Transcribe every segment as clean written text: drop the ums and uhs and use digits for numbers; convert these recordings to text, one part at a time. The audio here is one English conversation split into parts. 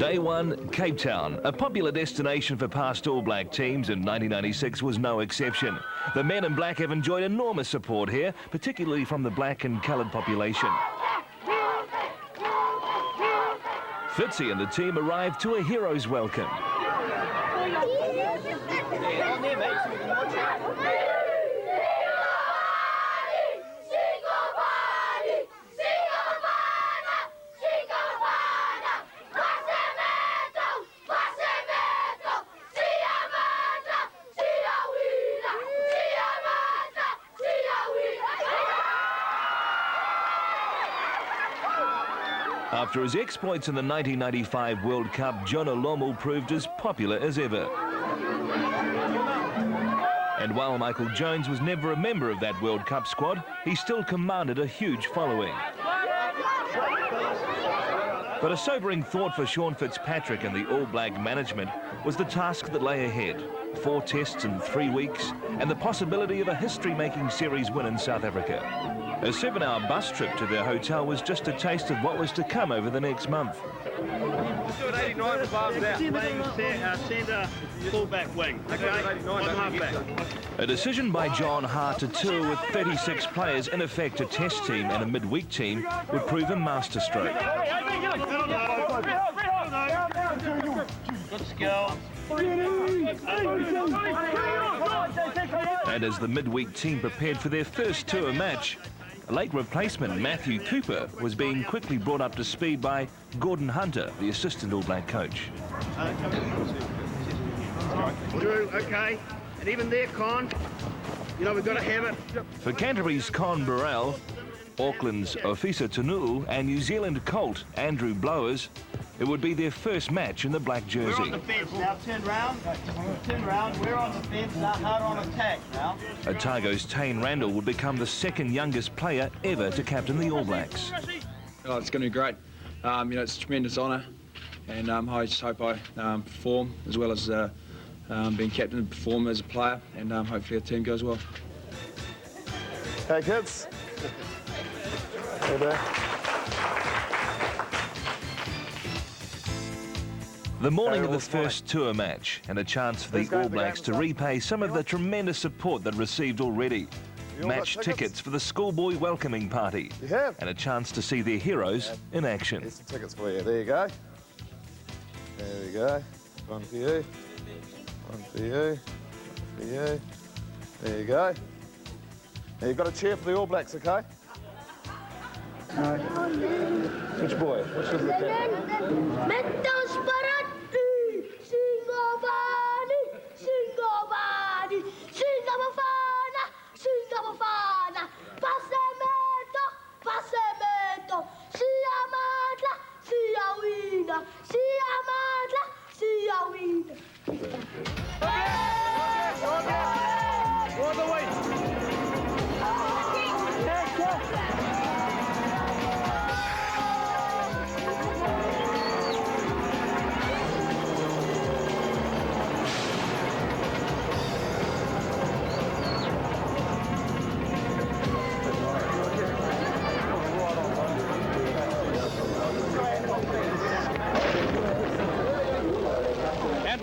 Day 1, Cape Town. A popular destination for past All Black teams, and 1996 was no exception. The men in black have enjoyed enormous support here, particularly from the black and coloured population. Fitzy and the team arrived to a hero's welcome. After his exploits in the 1995 World Cup, Jonah Lomu proved as popular as ever. And while Michael Jones was never a member of that World Cup squad, he still commanded a huge following. But a sobering thought for Sean Fitzpatrick and the All Black management was the task that lay ahead. 4 tests in 3 weeks and the possibility of a history-making series win in South Africa. A 7-hour bus trip to their hotel was just a taste of what was to come over the next month. Centre, full-back wing, okay? One half-back. A decision by John Hart to tour with 36 players, in effect a test team and a midweek team, would prove a masterstroke. Good skill. And as the midweek team prepared for their first tour match, a late replacement, Matthew Cooper, was being quickly brought up to speed by Gordon Hunter, the assistant All Black coach. Drew, okay. And even there, Con, you know, we've got to have it. For Canterbury's Con Burrell, Auckland's Ofisa Tunuu and New Zealand Colt Andrew Blowers, it would be their first match in the black jersey. We're on the fence now, turn round. Turn round, we're on the fence now, hard on attack now. Otago's Tane Randall would become the second youngest player ever to captain the All Blacks. Oh, it's going to be great. You know, it's a tremendous honour, and I just hope I perform as well as being captain and perform as a player, and hopefully the team goes well. Hey kids. Hey there. The morning of the first tour match, and a chance for the All Blacks to repay some of the tremendous support they'd received already. Match tickets for the schoolboy welcoming party, and a chance to see their heroes in action. Here's some tickets for you. There you go. There we go. One for you. One for you. One for you. There you go. Now you've got a cheer for the All Blacks, okay? Which boy? Which was the captain?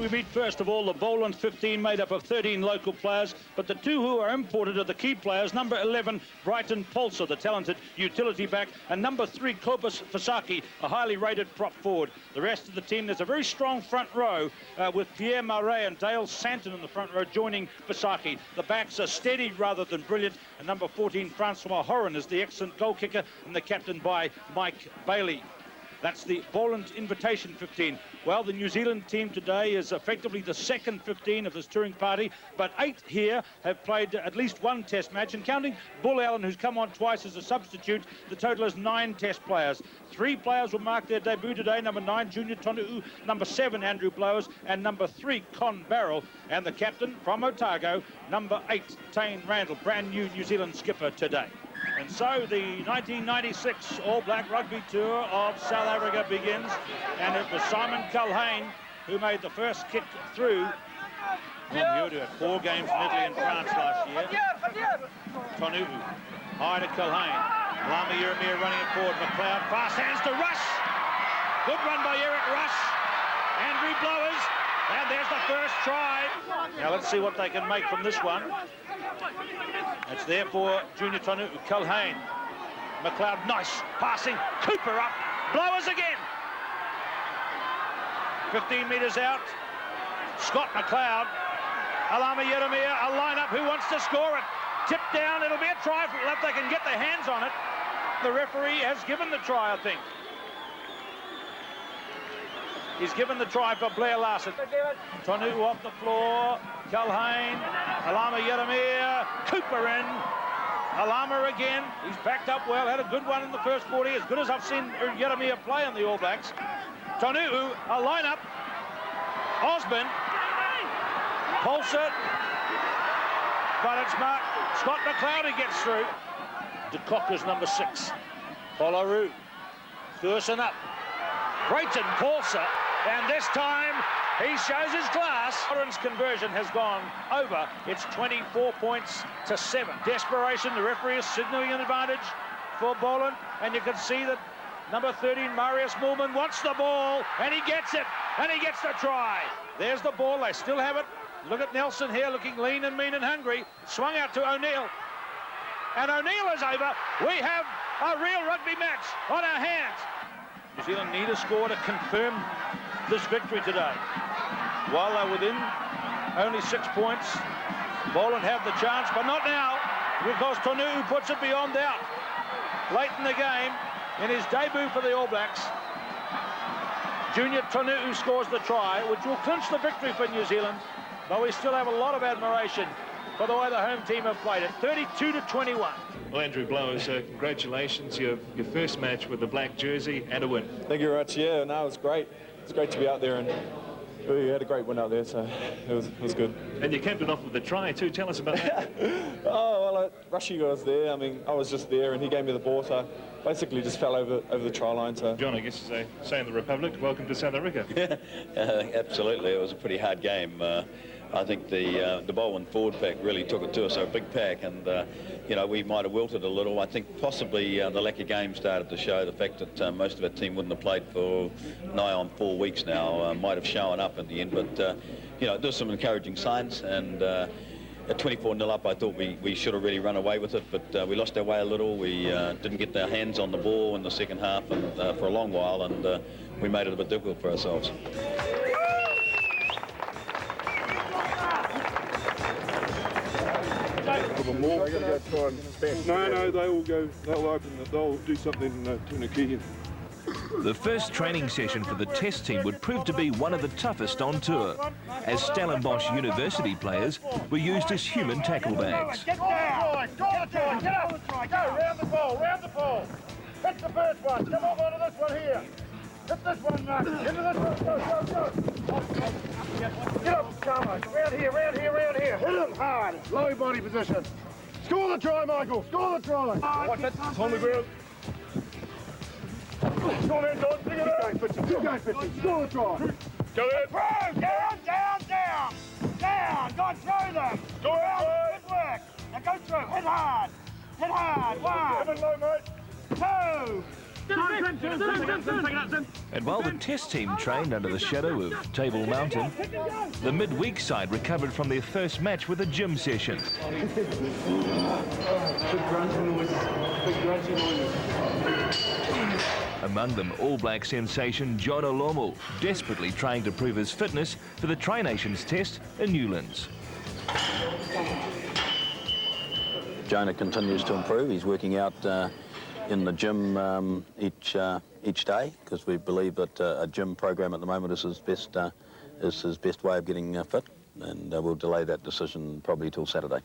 We meet first of all the Boland 15, made up of 13 local players, but the 2 who are imported are the key players. Number 11, Brighton Polser, the talented utility back, and number 3, Kobus Fasaki, a highly rated prop forward. The rest of the team, there's a very strong front row with Pierre Murray and Dale Santon in the front row joining Fasaki. The backs are steady rather than brilliant, and number 14, Francois Horan, is the excellent goal kicker and the captain by Mike Bailey. That's the Boland Invitation 15. Well, the New Zealand team today is effectively the second 15 of this touring party, but 8 here have played at least 1 test match, and counting Bull Allen, who's come on twice as a substitute, the total is 9 test players. 3 players will mark their debut today: number 9, Junior Tonuu, number 7, Andrew Blowers, and number 3, Con Barrell, and the captain from Otago, number 8, Tane Randall, brand new New Zealand skipper today. And so the 1996 All Black Rugby Tour of South Africa begins, and it was Simon Cullen who made the first kick through. Well, you had 4 games in Italy and France last year. Tonuu, high to Cullen. Lama Yeremia running it forward. McLeod, fast hands to Rush. Good run by Eric Rush. Andrew Blowers, and there's the first try. Now let's see what they can make from this one. It's there for Junior Tonu Cullen. McLeod, nice passing. Cooper up. Blowers again. 15 metres out. Scott McLeod. Alama Yeremia, a line-up. Who wants to score it? Tipped down. It'll be a try if they can get their hands on it. The referee has given the try, I think. He's given the try for Blair Larson. Tonu off the floor. Cullen. Alama Yeremia. Cooper in. Alama again. He's backed up well. Had a good one in the first 40. As good as I've seen Yeremia play in the All Blacks. Tonu, a line-up. Osborne. Pulse it. But it's marked. Scott McLeod who gets through. De Kock is number 6. Polaru. Thurston up. Brayton Paulser. And this time he shows his class. Orange conversion has gone over. It's 24 points to 7. Desperation. The referee is signalling an advantage for Boland. And you can see that number 13, Marius Moolman, wants the ball. And he gets it. And he gets the try. There's the ball. They still have it. Look at Nelson here looking lean and mean and hungry. Swung out to O'Neill. And O'Neill is over. We have a real rugby match on our hands. New Zealand need a score to confirm this victory today. While they're within only 6 points, Boland have the chance, but not now, because Tonu puts it beyond doubt. Late in the game, in his debut for the All Blacks, Junior Tonu scores the try, which will clinch the victory for New Zealand, but we still have a lot of admiration for the way the home team have played it. 32-21. Well, Andrew Blowers, congratulations. Your first match with the black jersey and a win. Thank you very much. Yeah, no, it was great. It's great to be out there, and we had a great win out there, so it was good. And you capped it off with the try too. Tell us about that. Oh, well, Rushy was there. I mean, I was just there, and he gave me the ball, so basically just fell over the try line. So, John, I guess as they say in the Republic, welcome to South Africa. Absolutely, it was a pretty hard game. I think the Boland forward pack really took it to us, so a big pack, and you know, we might have wilted a little. I think possibly the lack of game started to show. The fact that most of our team wouldn't have played for nigh on 4 weeks now might have shown up in the end, but you know, there's some encouraging signs, and at 24-0 up, I thought we should have really run away with it, but we lost our way a little. We didn't get our hands on the ball in the second half and for a long while, and we made it a bit difficult for ourselves. No, they'll do something to Nakia. The first training session for the test team would prove to be one of the toughest on tour, as Stellenbosch University players were used as human tackle bags. Get down! Go, round the ball! Hit the first one! Come on onto this one here! Hit this one, Mark! Into this one! Go! Get up, Carmo! Round here! Hit him hard! Low body position! Score the try, Michael! Score the try! Watch it! It's on the ground! Go on, Don! Bring it up! Keep going, Fitzy! Score the try! Go in! Throw! Down! Go and throw them! Go around! Good work! Now go through! Hit hard! 1! Come in low, mate! 2! And while the test team trained under the shadow of Table Mountain, the midweek side recovered from their first match with a gym session. Among them, All Black sensation Jonah Lomu, desperately trying to prove his fitness for the Tri-Nations test in Newlands. Jonah continues to improve. He's working out in the gym each day, because we believe that a gym program at the moment is his best way of getting fit, and we'll delay that decision probably till Saturday.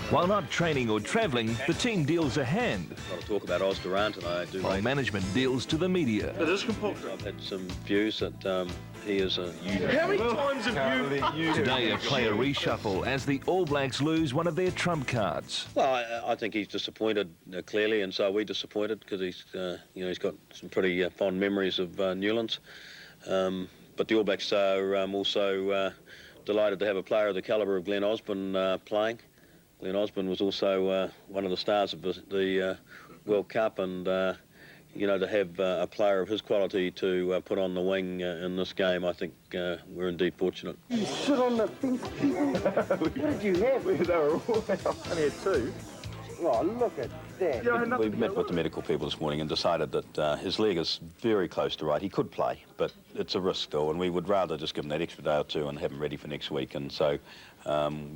While not training or travelling, the team deals a hand, A lot of talk about Oz Durant, and I do while rate. management deals to the media. I've had some views that he is a How many times have you... Today, a player reshuffle as the All Blacks lose one of their trump cards. Well, I think he's disappointed clearly, and so are we disappointed, because he's, you know, he's got some pretty fond memories of Newlands. But the All Blacks are also delighted to have a player of the calibre of Glenn Osborne playing. Glenn Osborne was also one of the stars of the World Cup, and you know, to have a player of his quality to put on the wing in this game, I think we're indeed fortunate. You sit on the fence, people. What did you have? They were all I only had 2. Oh, look at that. Yeah, We met with the medical people this morning and decided that his leg is very close to right. He could play, but it's a risk though, and we would rather just give him that extra day or 2 and have him ready for next week. And so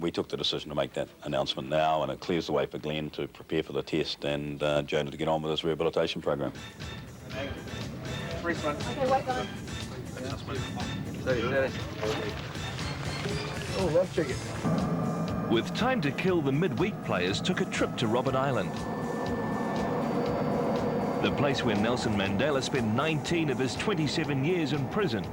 we took the decision to make that announcement now, and it clears the way for Glenn to prepare for the test and Jonah to get on with his rehabilitation program. First one. Okay, wait, guys. Oh, love chicken. With time to kill, the midweek players took a trip to Robben Island, the place where Nelson Mandela spent 19 of his 27 years in prison.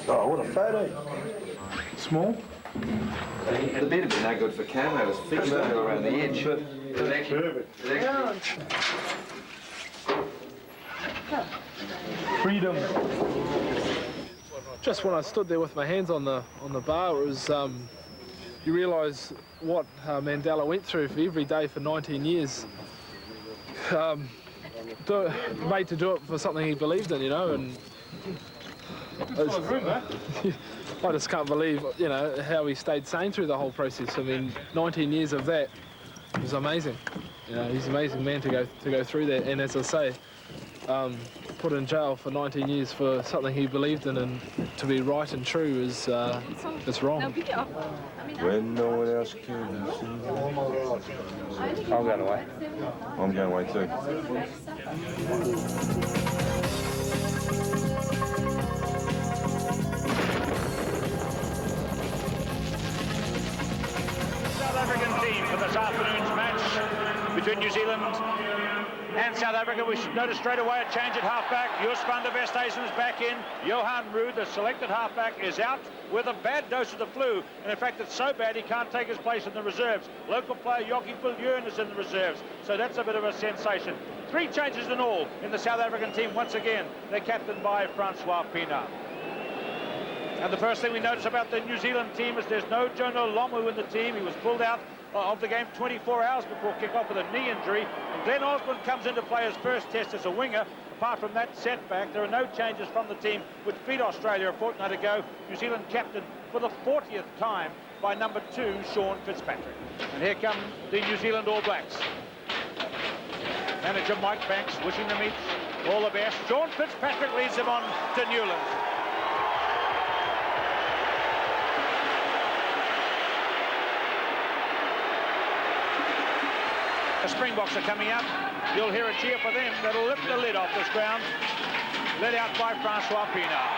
Oh, what a photo. Small. The bed would be no good for camo. It's fixed around the edge. But Freedom. Just when I stood there with my hands on the bar, it was you realise what Mandela went through for every day for 19 years. Made to do it for something he believed in, you know, and I just can't believe, you know, how he stayed sane through the whole process. I mean, 19 years of that was amazing. You know, he's an amazing man to go through that, and as I say, put in jail for 19 years for something he believed in, and to be right and true is it's wrong. When no one else can see. I'm going away. I'm going away too. South African team for this afternoon's match between New Zealand and South Africa. We should notice straight away a change at halfback. Jos van der Westhuizen is back in. Johan Rood, the selected halfback, is out with a bad dose of the flu. And in fact, it's so bad he can't take his place in the reserves. Local player Jockey Viljoen is in the reserves. So that's a bit of a sensation. 3 changes in all in the South African team. Once again, they're captained by Francois Pienaar. And the first thing we notice about the New Zealand team is there's no Jonah Lomu in the team. He was pulled out of the game 24 hours before kick-off with a knee injury. And Glenn Osborne comes into play his first test as a winger. Apart from that setback, there are no changes from the team, which beat Australia a fortnight ago. New Zealand captain for the 40th time by number 2, Sean Fitzpatrick. And here come the New Zealand All Blacks. Manager Mike Banks wishing them each all the best. Sean Fitzpatrick leads them on to Newlands. The Springboks are coming out. You'll hear a cheer for them. That'll lift the lid off this ground. Led out by Francois Pienaar.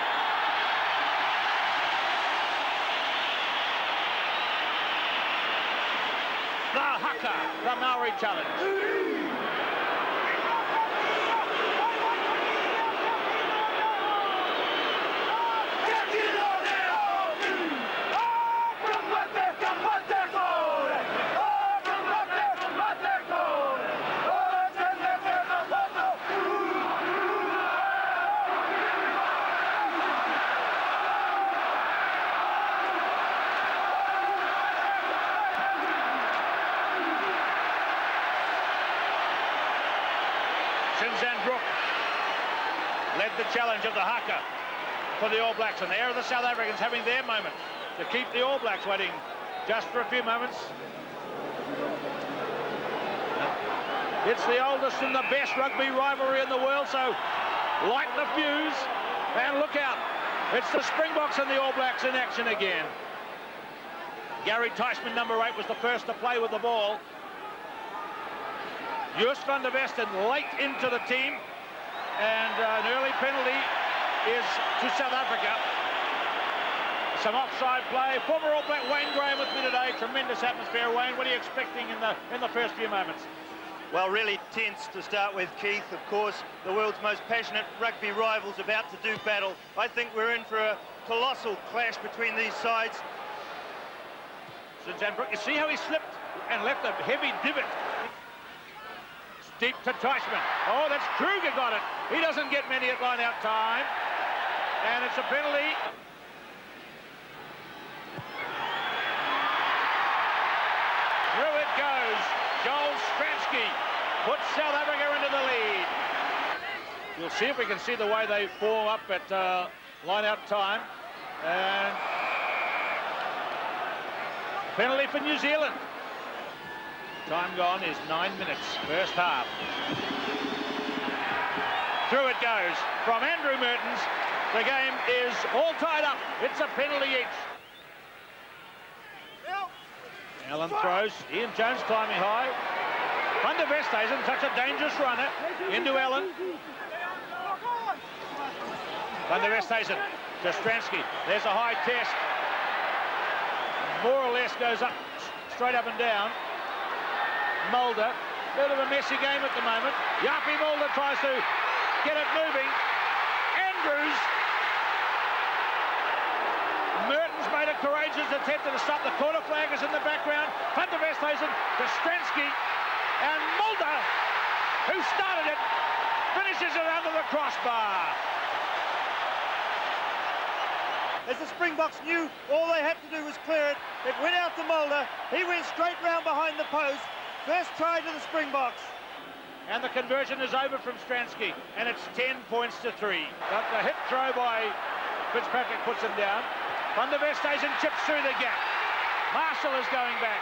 The haka, the Maori challenge. Led the challenge of the haka for the All Blacks, and there are the South Africans having their moment to keep the All Blacks waiting just for a few moments. It's the oldest and the best rugby rivalry in the world, so light the fuse and look out. It's the Springboks and the All Blacks in action again. Gary Tysman, number 8, was the first to play with the ball. Jos van der Westen late into the team, and an early penalty is to South Africa. Some offside play. Former All Black Wayne Graham with me today. Tremendous atmosphere. Wayne, what are you expecting in the first few moments? Well, really tense to start with, Keith. Of course, the world's most passionate rugby rivals about to do battle. I think we're in for a colossal clash between these sides. You see how he slipped and left a heavy divot. deep to Teichmann. Oh, that's Kruger got it. He doesn't get many at line-out time. And it's a penalty. Through it goes. Joel Stransky puts South Africa into the lead. We'll see if we can see the way they form up at line-out time. And penalty for New Zealand. Time gone is 9 minutes, first half. Through it goes from Andrew Mertens. The game is all tied up. It's a penalty each. Allen throws. Ian Jones climbing high. Van der Westhuizen, such a dangerous runner. Into Allen. Van der Westhuizen to Stransky. There's a high test. More or less goes up, straight up and down. Mulder, bit of a messy game at the moment. Yapi Mulder tries to get it moving. Andrews. Mertens made a courageous attempt to stop. The corner flag is in the background. Van der Westhuizen to Stransky. And Mulder, who started it, finishes it under the crossbar. As the Springboks knew, all they had to do was clear it. It went out to Mulder. He went straight round behind the post. First try to the Springboks. And the conversion is over from Stransky. And it's 10 points to 3. But the hit throw by Fitzpatrick puts him down. Van der Westhuizen chips through the gap. Marshall is going back.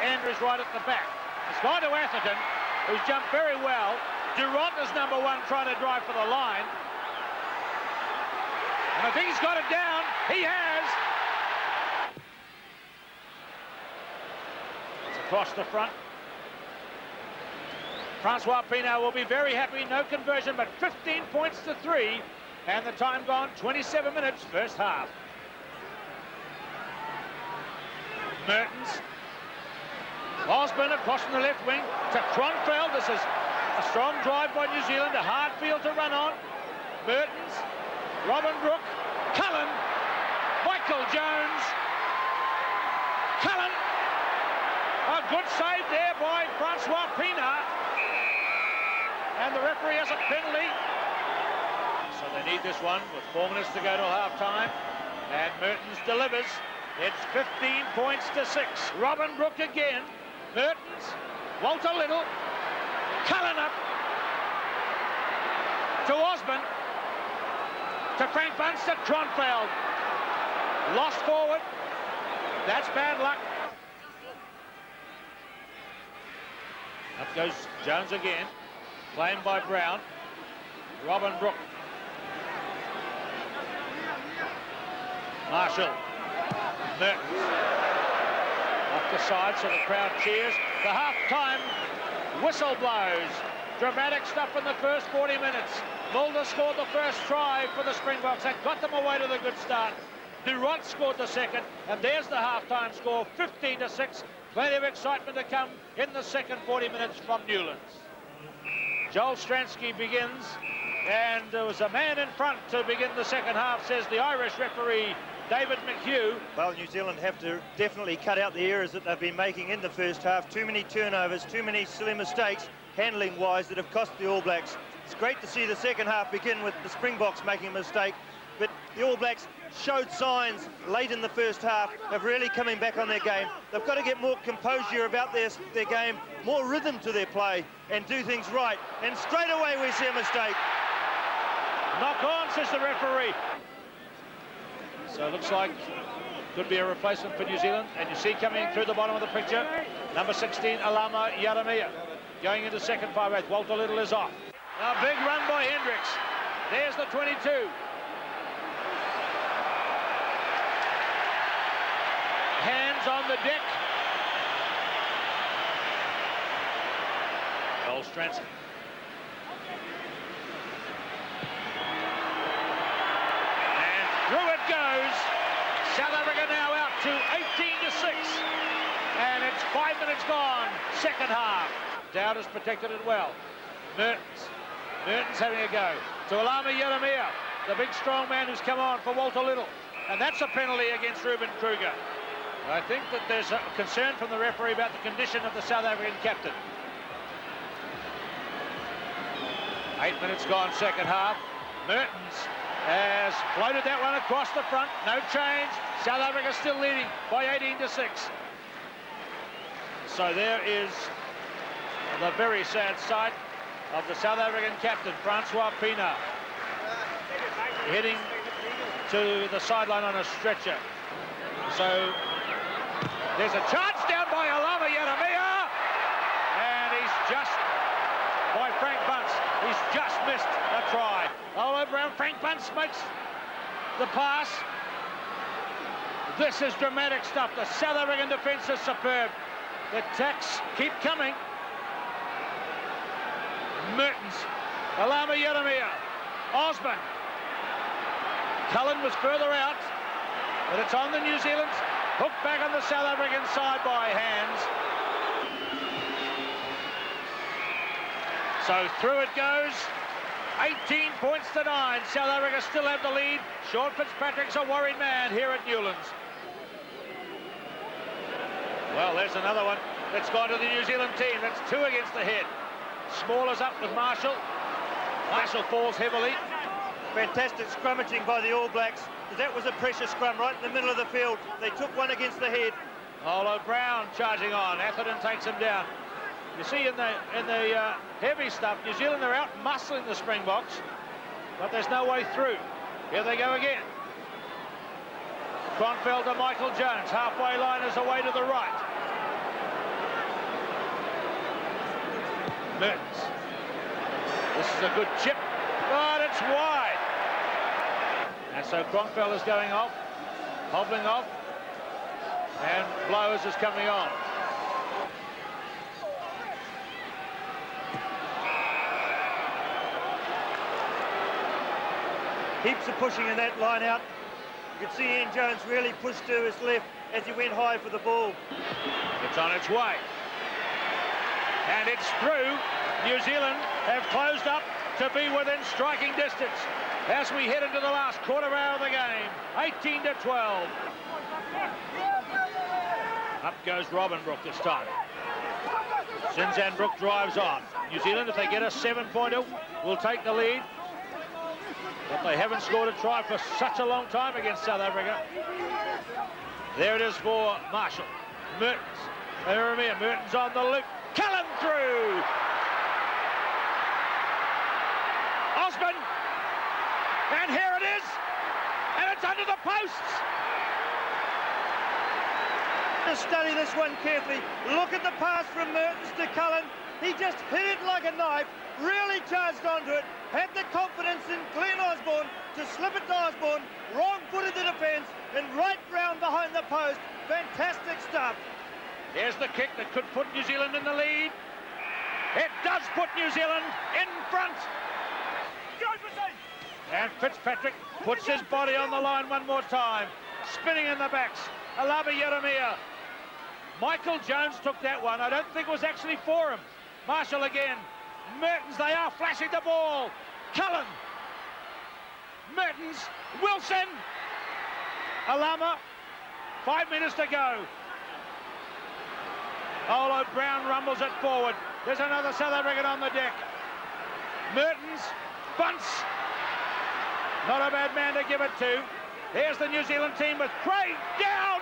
Andrews right at the back. It's gone to Atherton, who's jumped very well. Durant is number one trying to drive for the line. And I think he's got it down. He has. It's across the front. Francois Pienaar will be very happy. No conversion, but 15 points to 3. And the time gone, 27 minutes, first half. Mertens. Osborne across from the left wing to Kronfeld. This is a strong drive by New Zealand. A hard field to run on. Mertens. Robin Brook. Cullen. Michael Jones. Cullen. A good save there by Francois Pienaar. And the referee has a penalty. So they need this one with 4 minutes to go till half-time. And Mertens delivers. It's 15 points to 6. Robin Brook again. Mertens. Walter Little. Cullen up. To Osborne. To Frank Bunce to Kronfeld. Lost forward. That's bad luck. Up goes Jones again. Claimed by Brown. Robin Brook. Marshall. Mertens. Off the side so the crowd cheers. The half-time whistle blows. Dramatic stuff in the first 40 minutes. Mulder scored the first try for the Springboks. That got them away to the good start. Durant scored the second, and there's the half-time score, 15 to 6. Plenty of excitement to come in the second 40 minutes from Newlands. Joel Stransky begins, and there was a man in front to begin the second half, says the Irish referee, David McHugh. Well, New Zealand have to definitely cut out the errors that they've been making in the first half. Too many turnovers, too many silly mistakes, handling-wise, that have cost the All Blacks. It's great to see the second half begin with the Springboks making a mistake, but the All Blacks showed signs late in the first half of really coming back on their game. They've got to get more composure about their game, more rhythm to their play, and do things right. And straight away we see a mistake. Knock on, says the referee. So it looks like could be a replacement for New Zealand. And you see coming through the bottom of the picture, number 16, Alama Yaramia. Going into second 5/8, Walter Little is off. A big run by Hendricks. There's the 22. Hands on the deck. Joel Stransky. And through it goes. South Africa now out to 18 to 6. And it's 5 minutes gone. Second half. Dowd has protected it well. Mertens having a go. To Alama Yaramia, the big strong man who's come on for Walter Little. And that's a penalty against Ruben Kruger. I think that there's a concern from the referee about the condition of the South African captain. 8 minutes gone, second half. Mertens has floated that one across the front. No change. South Africa still leading by 18-6. So there is the very sad sight of the South African captain, Francois Pienaar, heading to the sideline on a stretcher. So there's a chance down by Alama Yaramia, and he's just, by Frank Bunce, he's just missed a try. All over around, Frank Bunce makes the pass. This is dramatic stuff. The South African defence is superb. The attacks keep coming. Mertens, Alama Yaramia, Osman. Cullen was further out, but it's on the New Zealand. Hooked back on the South African side by Hands. So through it goes. 18 points to 9. South Africa still have the lead. Sean Fitzpatrick's a worried man here at Newlands. Well, there's another one that's gone to the New Zealand team. That's 2 against the head. Small is up with Marshall. Marshall falls heavily. Fantastic scrummaging by the All Blacks. That was a pressure scrum right in the middle of the field. They took one against the head. Olo Brown charging on. Atherton takes him down. You see in the heavy stuff, New Zealand are out muscling the Springboks, but there's no way through. Here they go again. Kronfeld to Michael Jones. Halfway line is away to the right. Mertens. This is a good chip, but it's wide. And so Kronfeld is going off, hobbling off, and Blowers is coming on. Heaps of pushing in that line out. You can see Ian Jones really pushed to his left as he went high for the ball. It's on its way. And it's through. New Zealand have closed up to be within striking distance as we head into the last quarter hour of the game. 18-12. Up goes Robinbrook this time. Sinzanbrook drives on. New Zealand, if they get a 7-pointer, will take the lead. But they haven't scored a try for such a long time against South Africa. There it is for Marshall. Mertens. Mertens on the loop. Cullen through. Osman. And here it is. And it's under the posts. Just study this one carefully. Look at the pass from Mertens to Cullen. He just hit it like a knife. Really charged onto it. Had the confidence in Glenn Osborne to slip it to Osborne. Wrong-footed the defence and right round behind the post. Fantastic stuff. Here's the kick that could put New Zealand in the lead. It does put New Zealand in front. And Fitzpatrick puts his body on the line one more time. Spinning in the backs. Alama Yaramia. Michael Jones took that one. I don't think it was actually for him. Marshall again. Mertens, they are flashing the ball. Cullen. Mertens. Wilson. Alama. 5 minutes to go. Olo Brown rumbles it forward. There's another South African on the deck. Mertens. Bunce. Not a bad man to give it to. Here's the New Zealand team with Craig down.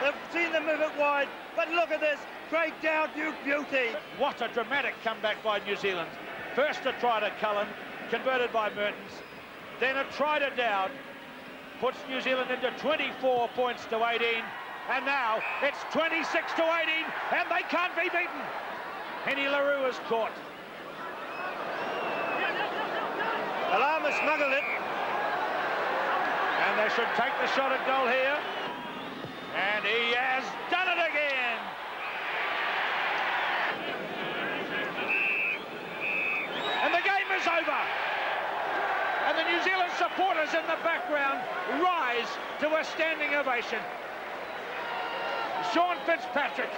They've seen them move it wide, but look at this. Craig Dowd, you beauty. What a dramatic comeback by New Zealand. First a try to Cullen, converted by Mertens. Then a try to Dowd, puts New Zealand into 24 points to 18. And now it's 26 to 18, and they can't be beaten. Henny LaRue is caught. Alama smuggled it. And they should take the shot at goal here. And he has done it again. And the game is over. And the New Zealand supporters in the background rise to a standing ovation. Sean Fitzpatrick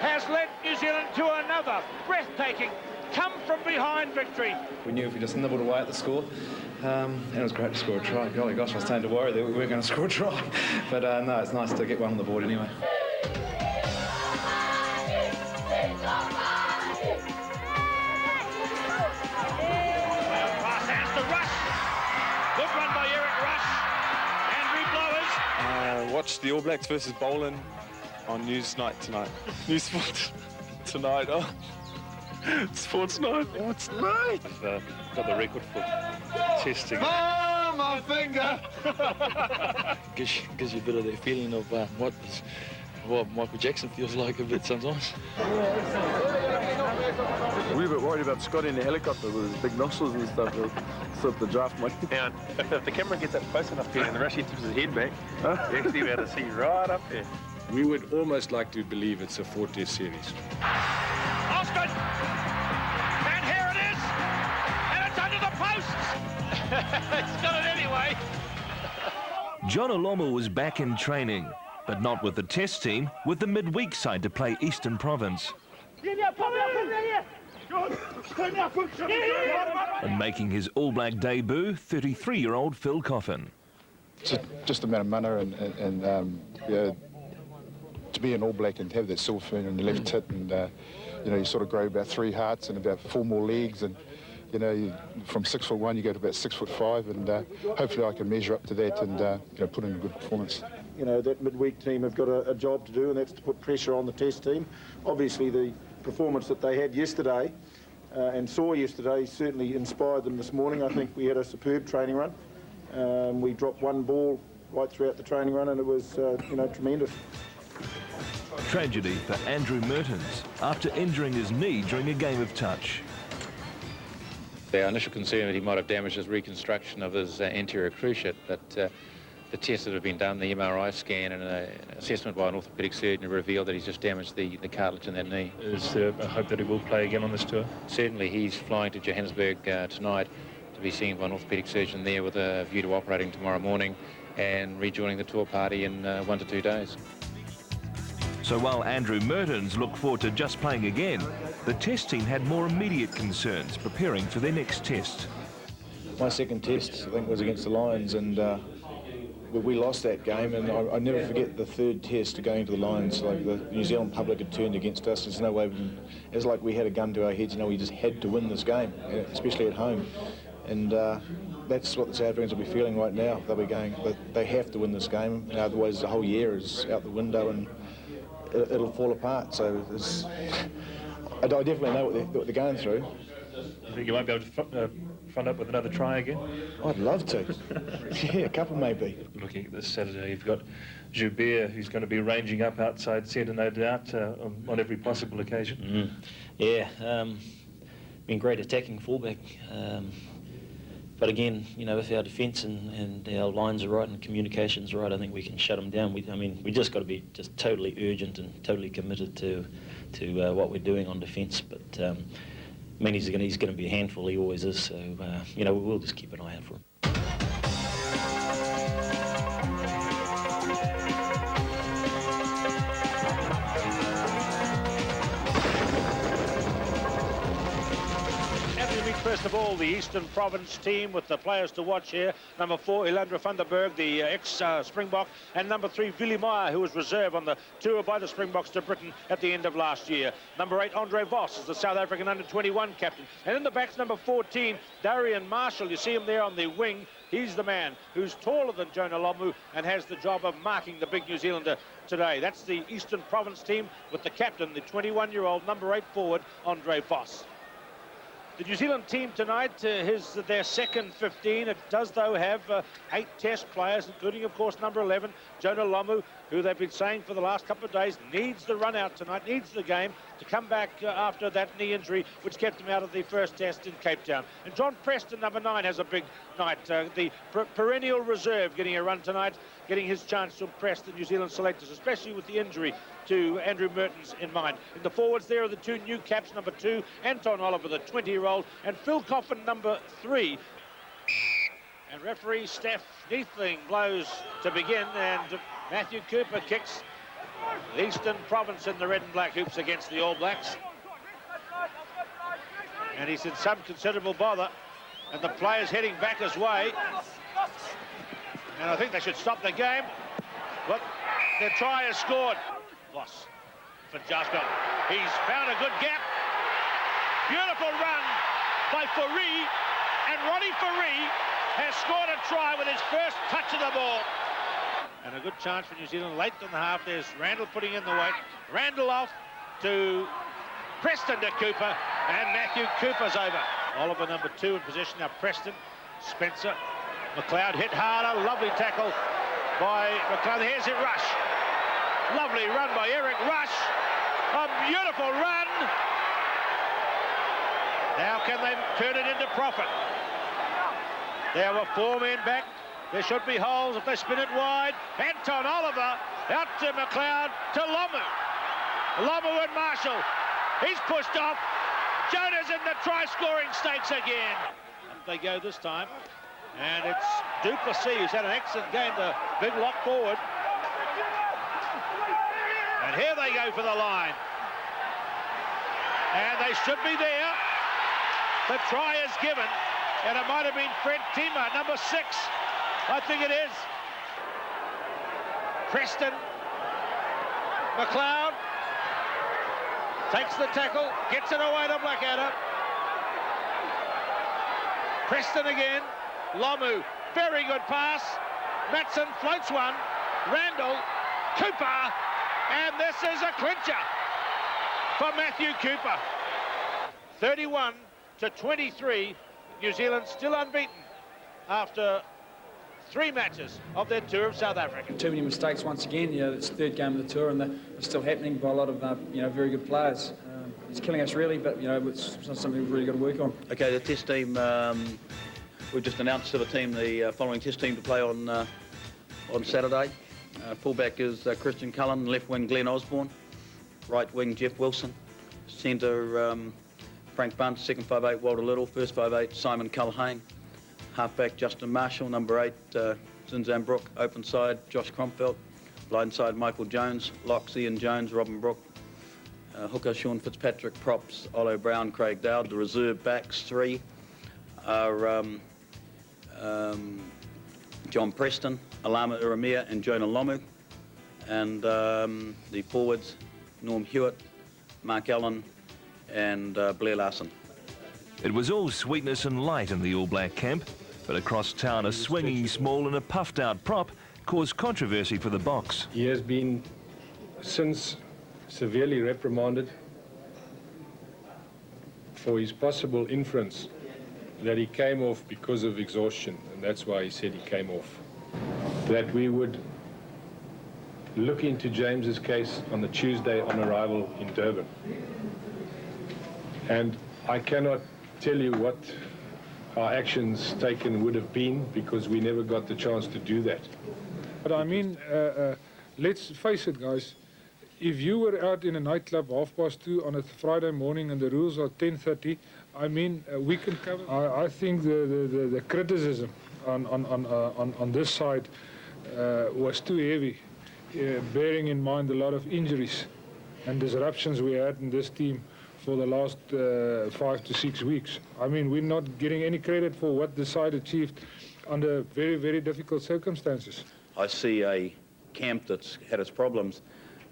has led New Zealand to another breathtaking come-from-behind victory. We knew if we just nibbled away at the score, and it was great to score a try. Golly gosh, I was starting to worry that we weren't going to score a try. But no, it's nice to get one on the board anyway. watch the All Blacks versus Boland on Newsnight tonight. News Sport tonight. Oh, Sports Night. Sports Night. I've got the record for testing. Oh, my finger! gives you a bit of that feeling of what Michael Jackson feels like a bit sometimes. We were a bit worried about Scotty in the helicopter with his big nostrils and stuff. Sort of the draft money. Now, if the camera gets up close enough here and the Rushy tips his head back, you actually be able to see right up there. We would almost like to believe it's a 4-test series. Austin! And here it is! And it's under the posts! It's got it anyway! Jonah Lomu was back in training, but not with the test team, with the midweek side to play Eastern Province. And making his All Black debut, 33-year-old Phil Coffin. It's just a matter of manner and yeah, to be an All Black and have that silver fern in your left tit, and you know, you sort of grow about 3 hearts and about 4 more legs, and you know, from 6'1" you go to about 6'5", and hopefully I can measure up to that and you know, put in a good performance. You know, that midweek team have got a job to do, and that's to put pressure on the test team. Obviously the performance that they had yesterday and saw yesterday certainly inspired them this morning. I think we had a superb training run. We dropped 1 ball right throughout the training run, and it was you know, tremendous. Tragedy for Andrew Mertens after injuring his knee during a game of touch. Our initial concern that he might have damaged his reconstruction of his anterior cruciate, but the tests that have been done, the MRI scan and an assessment by an orthopaedic surgeon revealed that he's just damaged the cartilage in that knee. Is there a hope that he will play again on this tour? Certainly, he's flying to Johannesburg tonight to be seen by an orthopaedic surgeon there with a view to operating tomorrow morning and rejoining the tour party in 1 to 2 days. So while Andrew Mertens looked forward to just playing again, the test team had more immediate concerns preparing for their next test. My second test, I think, was against the Lions, and we lost that game, and I never forget the third test going to the Lions. Like, the New Zealand public had turned against us. There's no way we can, it was like we had a gun to our heads. You know, we just had to win this game, especially at home. And that's what the South Africans will be feeling right now. They'll be going, they have to win this game, otherwise the whole year is out the window and it'll fall apart. So I definitely know what they're going through. You think you might be able to front up with another try again? I'd love to. Yeah, a couple maybe. Looking at this Saturday, you've got Joubert, who's going to be ranging up outside centre, no doubt, on every possible occasion. Yeah, been great attacking fullback. But again, you know, if our defence and our lines are right and communications are right, I think we can shut them down. I mean, we just got to be just totally urgent and totally committed to what we're doing on defence. But I mean, he's going to be a handful. He always is. So you know, we'll just keep an eye out for him. First of all, the Eastern Province team with the players to watch here. Number 4, Elandra van der Berg, the ex-Springbok, and number 3, Willie Meyer, who was reserve on the tour by the Springboks to Britain at the end of last year. Number 8, Andre Vos, is the South African under-21 captain. And in the back's number 14, Darian Marshall. You see him there on the wing. He's the man who's taller than Jonah Lomu and has the job of marking the big New Zealander today. That's the Eastern Province team with the captain, the 21-year-old number 8 forward, Andre Vos. The New Zealand team tonight is their second 15. It does, though, have 8 test players, including, of course, number 11, Jonah Lomu, who they've been saying for the last couple of days needs the run out tonight, needs the game to come back after that knee injury, which kept him out of the first test in Cape Town. And John Preston, number 9, has a big night. The perennial reserve getting a run tonight, getting his chance to impress the New Zealand selectors, especially with the injury to Andrew Mertens in mind. In the forwards there are the 2 new caps, number 2, Anton Oliver, the 20-year-old, and Phil Coffin, number 3. And referee Steph Neethling blows to begin, and Matthew Cooper kicks the Eastern Province in the red and black hoops against the All Blacks. And he's in some considerable bother, and the players heading back his way. And I think they should stop the game. But their try is scored. Voss for Jasper. He's found a good gap. Beautiful run by Fourie, and Ronnie Fourie has scored a try with his first touch of the ball. And a good chance for New Zealand late in the half. There's Randall putting in the weight. Randall off to Preston to Cooper, and Matthew Cooper's over. Oliver, number 2, in possession. Now Preston, Spencer, McLeod hit harder. Lovely tackle by McLeod. Here's it, Rush. Lovely run by Eric Rush. A beautiful run. Now can they turn it into profit? There were 4 men back. There should be holes if they spin it wide. Anton Oliver out to McLeod to Lomu. Lomu and Marshall. He's pushed off. Jonah's in the try-scoring stakes again. Up they go this time. And it's Duplessis, who's had an excellent game, the big lock forward. And here they go for the line. And they should be there. The try is given. And it might have been Fred Tima, number 6. I think it is. Preston. McLeod takes the tackle, gets it away to Blackadder. Preston again. Lomu, very good pass. Matson floats one. Randall, Cooper, and this is a clincher for Matthew Cooper. 31-23. New Zealand still unbeaten after 3 matches of their tour of South Africa. Too many mistakes once again. It's the 3rd game of the tour, and they're still happening by a lot of very good players. It's killing us really, but it's something we've really got to work on. Okay, the test team. We've just announced to the team the following test team to play on Saturday. Fullback is Christian Cullen, left wing Glenn Osborne, right wing Jeff Wilson, centre Frank Bunt, second 5'8", Walter Little, first 5'8", Simon Culhane, halfback Justin Marshall, number 8, Zinzan Brook, open side Josh Cromfeld, blind side Michael Jones, locks Ian Jones, Robin Brook, hooker Sean Fitzpatrick, props Olo Brown, Craig Dowd. The reserve backs 3 are John Preston, Alama Uramia and Jonah Lomu, and the forwards Norm Hewitt, Mark Allen and Blair Larson. It was all sweetness and light in the All Black camp, but across town a swinging small and a puffed out prop caused controversy for the Boks. He has been since severely reprimanded for his possible inference that he came off because of exhaustion, and that's why he said he came off. That we would look into James's case on the Tuesday on arrival in Durban. And I cannot tell you what our actions taken would have been, because we never got the chance to do that. But I mean, let's face it, guys. If you were out in a nightclub 2:30 on a Friday morning and the rules are 10:30, I mean, we can cover. I think the criticism on this side was too heavy, bearing in mind a lot of injuries and disruptions we had in this team for the last 5 to 6 weeks. I mean, we're not getting any credit for what the side achieved under very, very difficult circumstances. I see a camp that's had its problems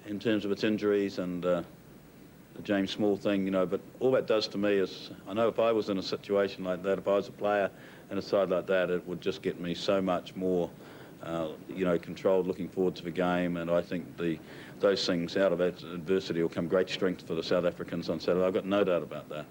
in terms of its injuries and the James Small thing, but all that does to me is, I know if I was in a situation like that, if I was a player in a side like that, it would just get me so much more, controlled, looking forward to the game, and I think those things out of adversity will come great strength for the South Africans on Saturday. I've got no doubt about that.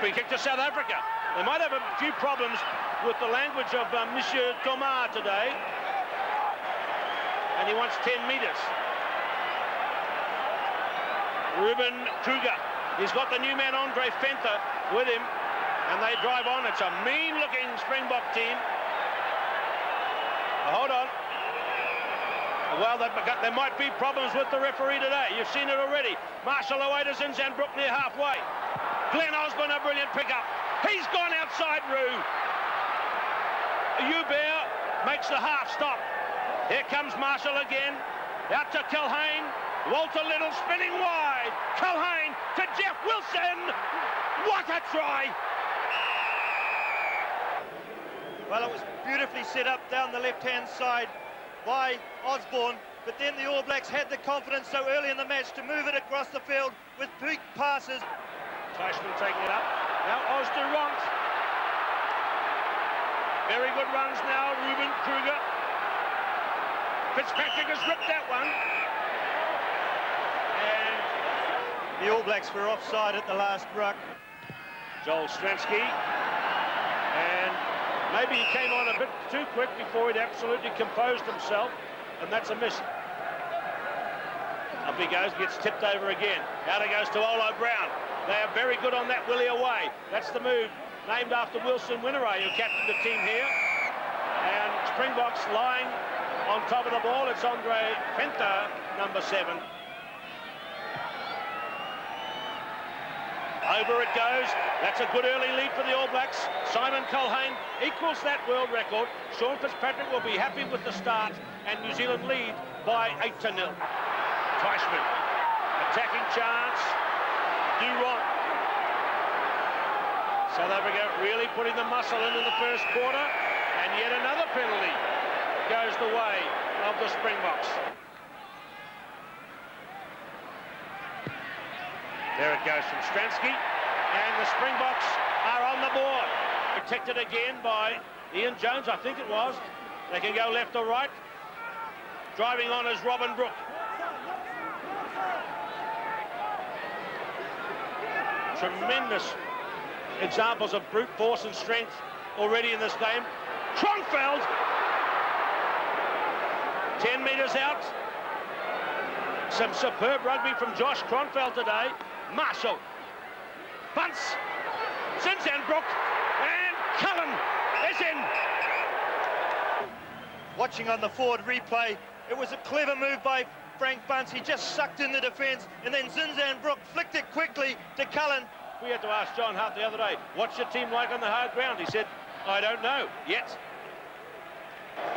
Free kick to South Africa. They might have a few problems with the language of Monsieur Thomas today. And he wants 10 metres. Ruben Kruger He's got the new man, Andre Fenter, with him, and they drive on. It's a mean-looking Springbok team. Hold on. Well, there might be problems with the referee today. You've seen it already. Marshall away to Zinzanbrook near halfway. Glenn Osborne, a brilliant pickup. He's gone outside Roo. Hubert makes the half stop. Here comes Marshall again. Out to Cullen. Walter Little spinning wide. Cullen to Jeff Wilson. What a try! Well, it was beautifully set up down the left-hand side by Osborne, but then the All Blacks had the confidence so early in the match to move it across the field with big passes. Teichmann taking it up. Now Osterront. Very good runs now, Ruben Kruger. Fitzpatrick has ripped that one. And the All Blacks were offside at the last ruck. Joel Stransky. And maybe he came on a bit too quick before he'd absolutely composed himself, and that's a miss. Up he goes, gets tipped over again. Out it goes to Olo Brown. They are very good on that Willie away. That's the move, named after Wilson Winneray, who captained the team here. And Springboks lying on top of the ball. It's Andre Fenter, number 7. Over it goes. That's a good early lead for the All Blacks. Simon Cullen equals that world record. Sean Fitzpatrick will be happy with the start, and New Zealand lead by 8-0. Teichmann, attacking chance. Durant. South Africa really putting the muscle in the first quarter, and yet another penalty goes the way of the Springboks. There it goes from Stransky, and the Springboks are on the board. Protected again by Ian Jones, I think it was. They can go left or right. Driving on is Robin Brook. Tremendous examples of brute force and strength already in this game. Kronfeld, 10 metres out. Some superb rugby from Josh Kronfeld today. Marshall, bunts, Zinzanbrook, and Cullen is in. Watching on the forward replay, it was a clever move by Frank Bunce. He just sucked in the defence, and then Zinzanbrook flicked it quickly to Cullen. We had to ask John Hart the other day, what's your team like on the hard ground? He said, I don't know yet.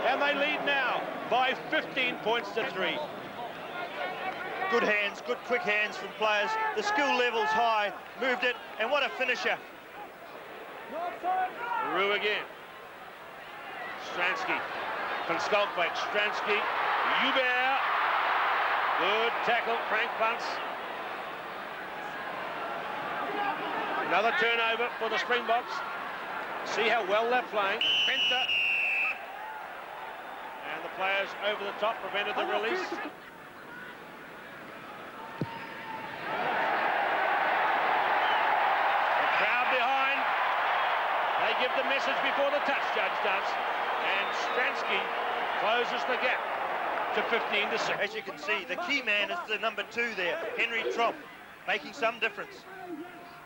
And they lead now by 15 points to 3. Good hands, good quick hands from players. The skill level's high, moved it, and what a finisher. Roo again. Stransky, Van Skalkbeek, Stransky, Hubert. Good tackle, Frank Bunce. Another turnover for the Springboks. See how well they're playing. Fenter. And the players over the top prevented the release. Give the message before the touch judge does, and Stransky closes the gap to 15-6. As you can see, the key man is the number 2 there, Henry Trop, making some difference.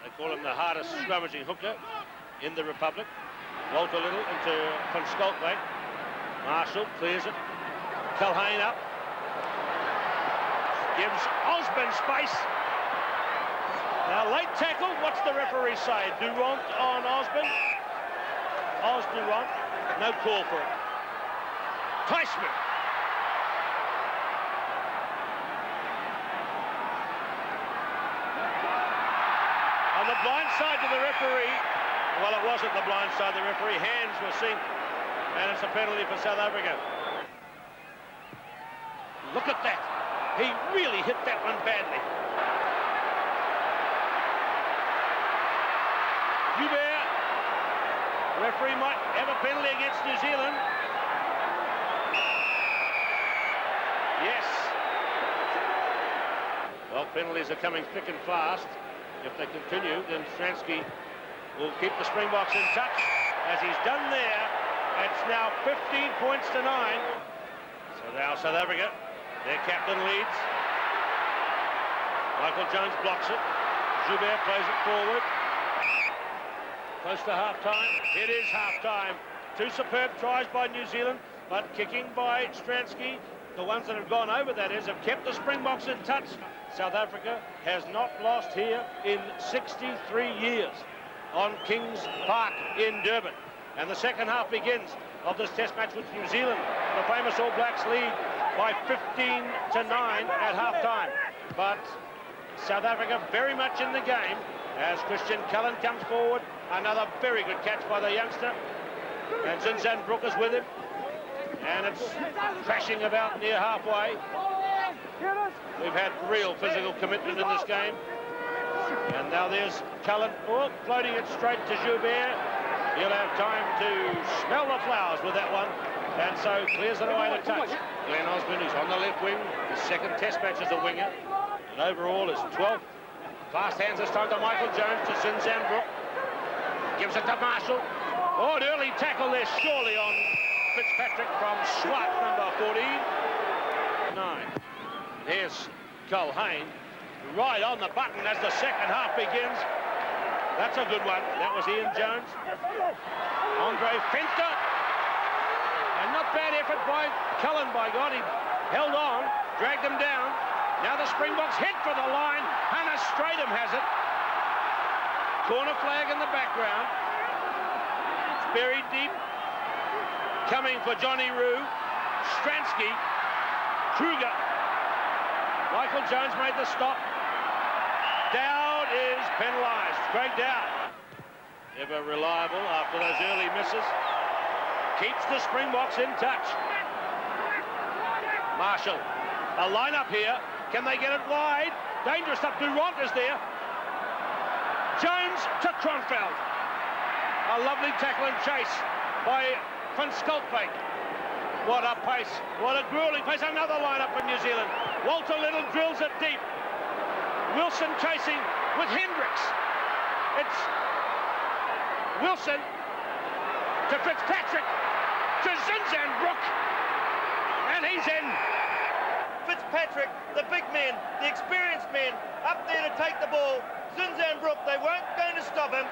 They call him the hardest scrummaging hooker in the Republic. Walter Little into Van Skalkbeek. Marshall clears it. Cullen up. Gives Osborne space. Now late tackle, what's the referee say? Durant on Osborne. Durant, no call for it. Teichmann. On the blind side to the referee, well, it wasn't the blind side of the referee, hands were seen, and it's a penalty for South Africa. Look at that. He really hit that one badly. Hubert. Referee might have a penalty against New Zealand. Yes. Well, penalties are coming thick and fast. If they continue, then Stransky will keep the Springboks in touch, as he's done there. It's now 15 points to 9. So now South Africa, their captain leads. Michael Jones blocks it. Joubert plays it forward. Close to half-time. It is half-time. 2 superb tries by New Zealand, but kicking by Stransky. The ones that have gone over, that is, have kept the Springboks in touch. South Africa has not lost here in 63 years on Kings Park in Durban. And the second half begins of this test match with New Zealand. The famous All Blacks lead by 15-9 at half-time. But South Africa very much in the game as Christian Cullen comes forward. Another very good catch by the youngster. And Zinzan Brook is with him. And it's crashing about near halfway. We've had real physical commitment in this game. And now there's Cullen, floating it straight to Joubert. He'll have time to smell the flowers with that one. And so clears it away to touch. Glenn Osborne, who's on the left wing. His second test match as a winger. And overall is 12. Fast hands this time to Michael Jones, to Zinzan Brook. Gives it to Marshall. Oh, an early tackle there, surely on Fitzpatrick from Swart, number 14. 9. Here's Cullen, right on the button as the second half begins. That's a good one. That was Ian Jones. Andre Fenter. And not bad effort by Cullen, by God. He held on, dragged him down. Now the Springboks head for the line. Hannah Stratham has it. Corner flag in the background. It's buried deep. Coming for Johnny Rue. Stransky. Kruger. Michael Jones made the stop. Dowd is penalised. Craig Dowd. Ever reliable after those early misses. Keeps the Springboks in touch. Marshall. A line-up here. Can they get it wide? Dangerous stuff. Durant is there. Jones to Kronfeld. A lovely tackle and chase by Van Skulpvink. What a pace. What a grueling pace. Another line-up for New Zealand. Walter Little drills it deep. Wilson chasing with Hendricks. It's Wilson to Fitzpatrick to Zinzan Brook. And he's in. Fitzpatrick, the big men, the experienced men, up there to take the ball. Zinzan Brook, they weren't going to stop him.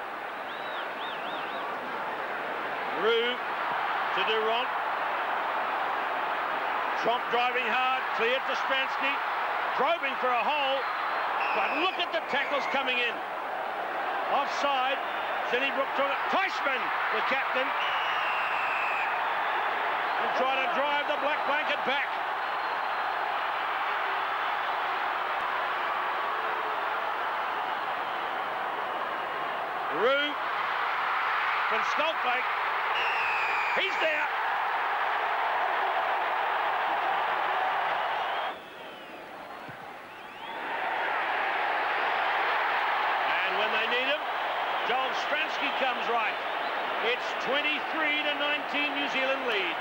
Rue to Durant. Tromp driving hard, cleared to Stransky. Probing for a hole, but look at the tackles coming in. Offside, Zinny Brook took it. Teichmann, the captain. And trying to drive the black blanket back. Rue from Skulpvink. He's there. And when they need him, Joel Stransky comes right. It's 23-19 New Zealand lead.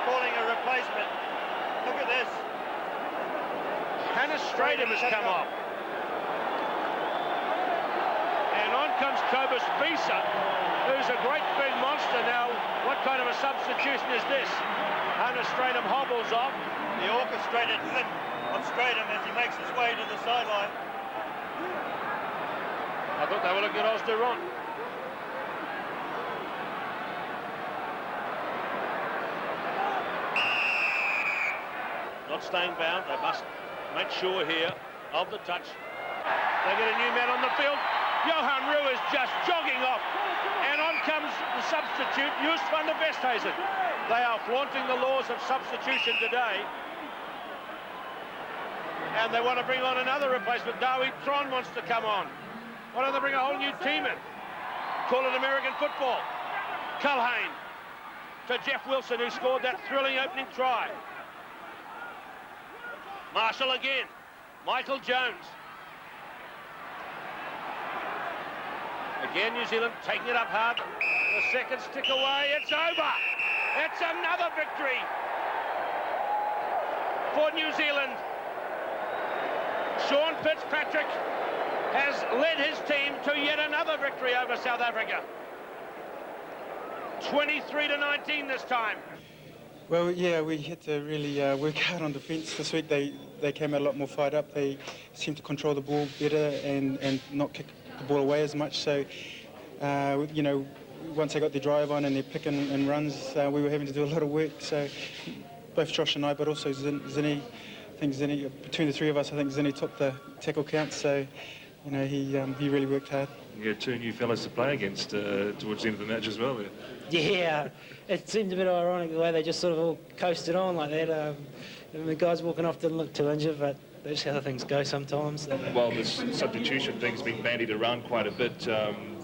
Calling a replacement. Look at this. Hannah Stratham has come off. Comes Cobus Visa, who's a great big monster. Now, what kind of a substitution is this? Hannah Stratham hobbles off. The orchestrated hit of Stratham as he makes his way to the sideline. I thought they were looking at Os Durant. Not staying bound. They must make sure here of the touch. They get a new man on the field. Johan Rue is just jogging off. And on comes the substitute, Joost van der Westhuizen. They are flaunting the laws of substitution today. And they want to bring on another replacement. Dawi Tron wants to come on. Why don't they bring a whole new team in? Call it American football. Cullen to Jeff Wilson, who scored that thrilling opening try. Marshall again. Michael Jones. Again, New Zealand taking it up hard. The seconds tick away. It's over. It's another victory for New Zealand. Sean Fitzpatrick has led his team to yet another victory over South Africa. 23-19 this time. Well, yeah, we had to really work hard on defence this week. They came out a lot more fired up. They seemed to control the ball better and not kick the ball away as much. So, you know, once they got the drive on and their pick and runs, we were having to do a lot of work. So both Josh and I, but also Zinni, I think Zinni, between the three of us, I think Zinni topped the tackle count. So, you know, he really worked hard. You had two new fellas to play against towards the end of the match as well there. Yeah, it seemed a bit ironic the way they just sort of all coasted on like that. And the guys walking off didn't look too injured, but that's how things go sometimes. Well, this substitution thing's been bandied around quite a bit.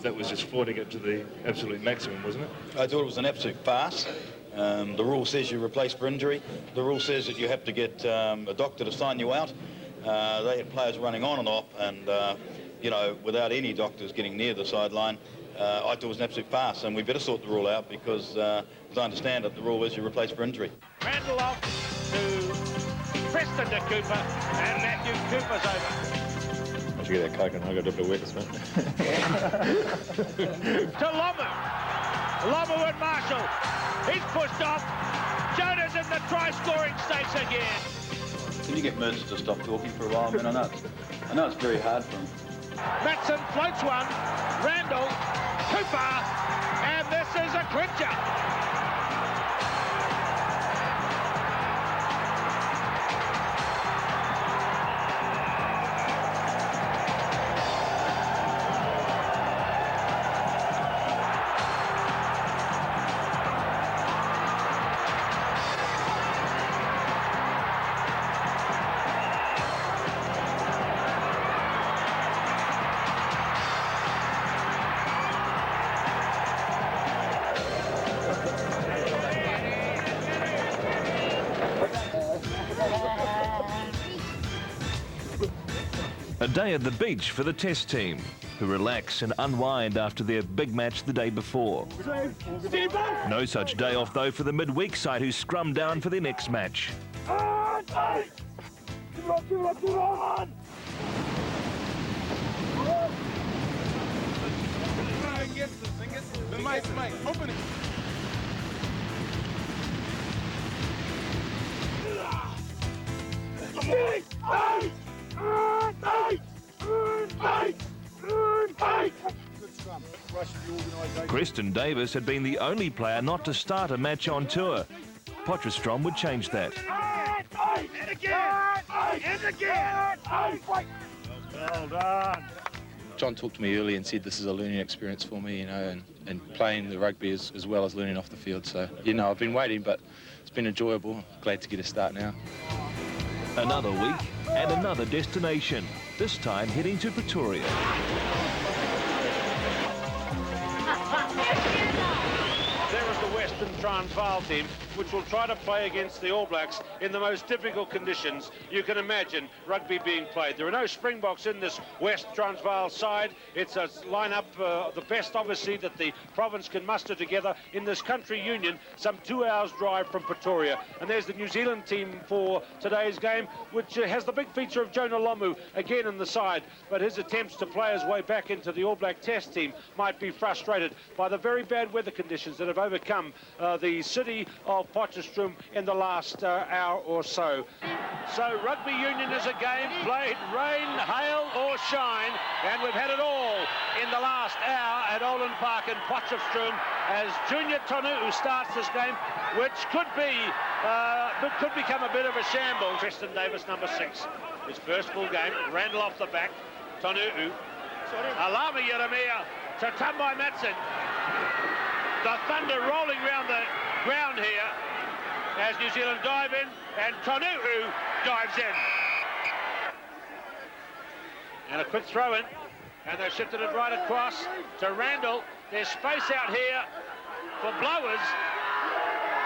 That was just floating it to the absolute maximum, wasn't it? I thought it was an absolute farce. The rule says you replace for injury. The rule says that you have to get a doctor to sign you out. They had players running on and off, and you know, without any doctors getting near the sideline. I thought it was an absolute farce, and we better sort the rule out because, as I understand it, the rule is you replace for injury. Randall off to Preston to Cooper, and Matthew Cooper's over. I should get that coke and I got a bit of wetness, man. To Lomu. Lomu and Marshall. He's pushed off. Jonah's in the try-scoring stakes again. Can you get Mertz to stop talking for a while? I mean, I know it's very hard for him. Matson floats one. Randall, Cooper, and this is a clincher. A day at the beach for the Test team, who relax and unwind after their big match the day before. No such day off, though, for the midweek side, who scrum down for their next match. Open it. Preston Davis had been the only player not to start a match on tour. Potchefstroom would change that. And again! And again! Well done. John talked to me earlier and said this is a learning experience for me, you know, and playing the rugby as well as learning off the field. So, you know, I've been waiting, but it's been enjoyable. Glad to get a start now. Another week and another destination, this time heading to Pretoria. There is the Western Transvaal team, which will try to play against the All Blacks in the most difficult conditions you can imagine rugby being played. There are no Springboks in this West Transvaal side. It's a lineup, the best obviously that the province can muster together in this country union, some 2 hours drive from Pretoria. And there's the New Zealand team for today's game, which has the big feature of Jonah Lomu again in the side, but his attempts to play his way back into the All Black Test team might be frustrated by the very bad weather conditions that have overcome the city of Potchefstroom in the last hour or so. So rugby union is a game played rain, hail or shine, and we've had it all in the last hour at Boland Park in Potchefstroom as Junior Tonu starts this game, which could become a bit of a shambles. Preston Davis, number 6, his first full game. Randall off the back. Tonu, Alama Yeremia to Tambai Matson. The thunder rolling around the ground here as New Zealand dive in, and Tonu dives in. And a quick throw in, and they've shifted it right across to Randall. There's space out here for blowers.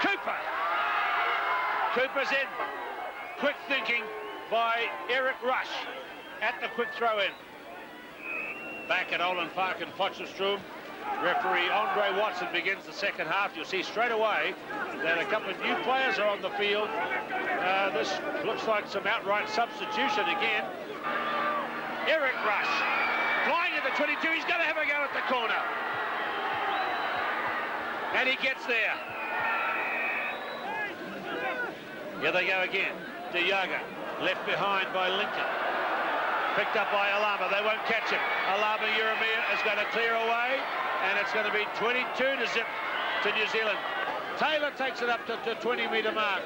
Cooper. Cooper's in. Quick thinking by Eric Rush at the quick throw in. Back at Boland Park in Potchefstroom, referee Andre Watson begins the second half. You'll see straight away that a couple of new players are on the field. This looks like some outright substitution again. Eric Rush flying at the 22. He's going to have a go at the corner. And he gets there. Here they go again. De Jager, left behind by Lincoln. Picked up by Alama. They won't catch him. Alama Urumia is going to clear away, and it's going to be 22 to zip to New Zealand. Taylor takes it up to the 20-metre mark.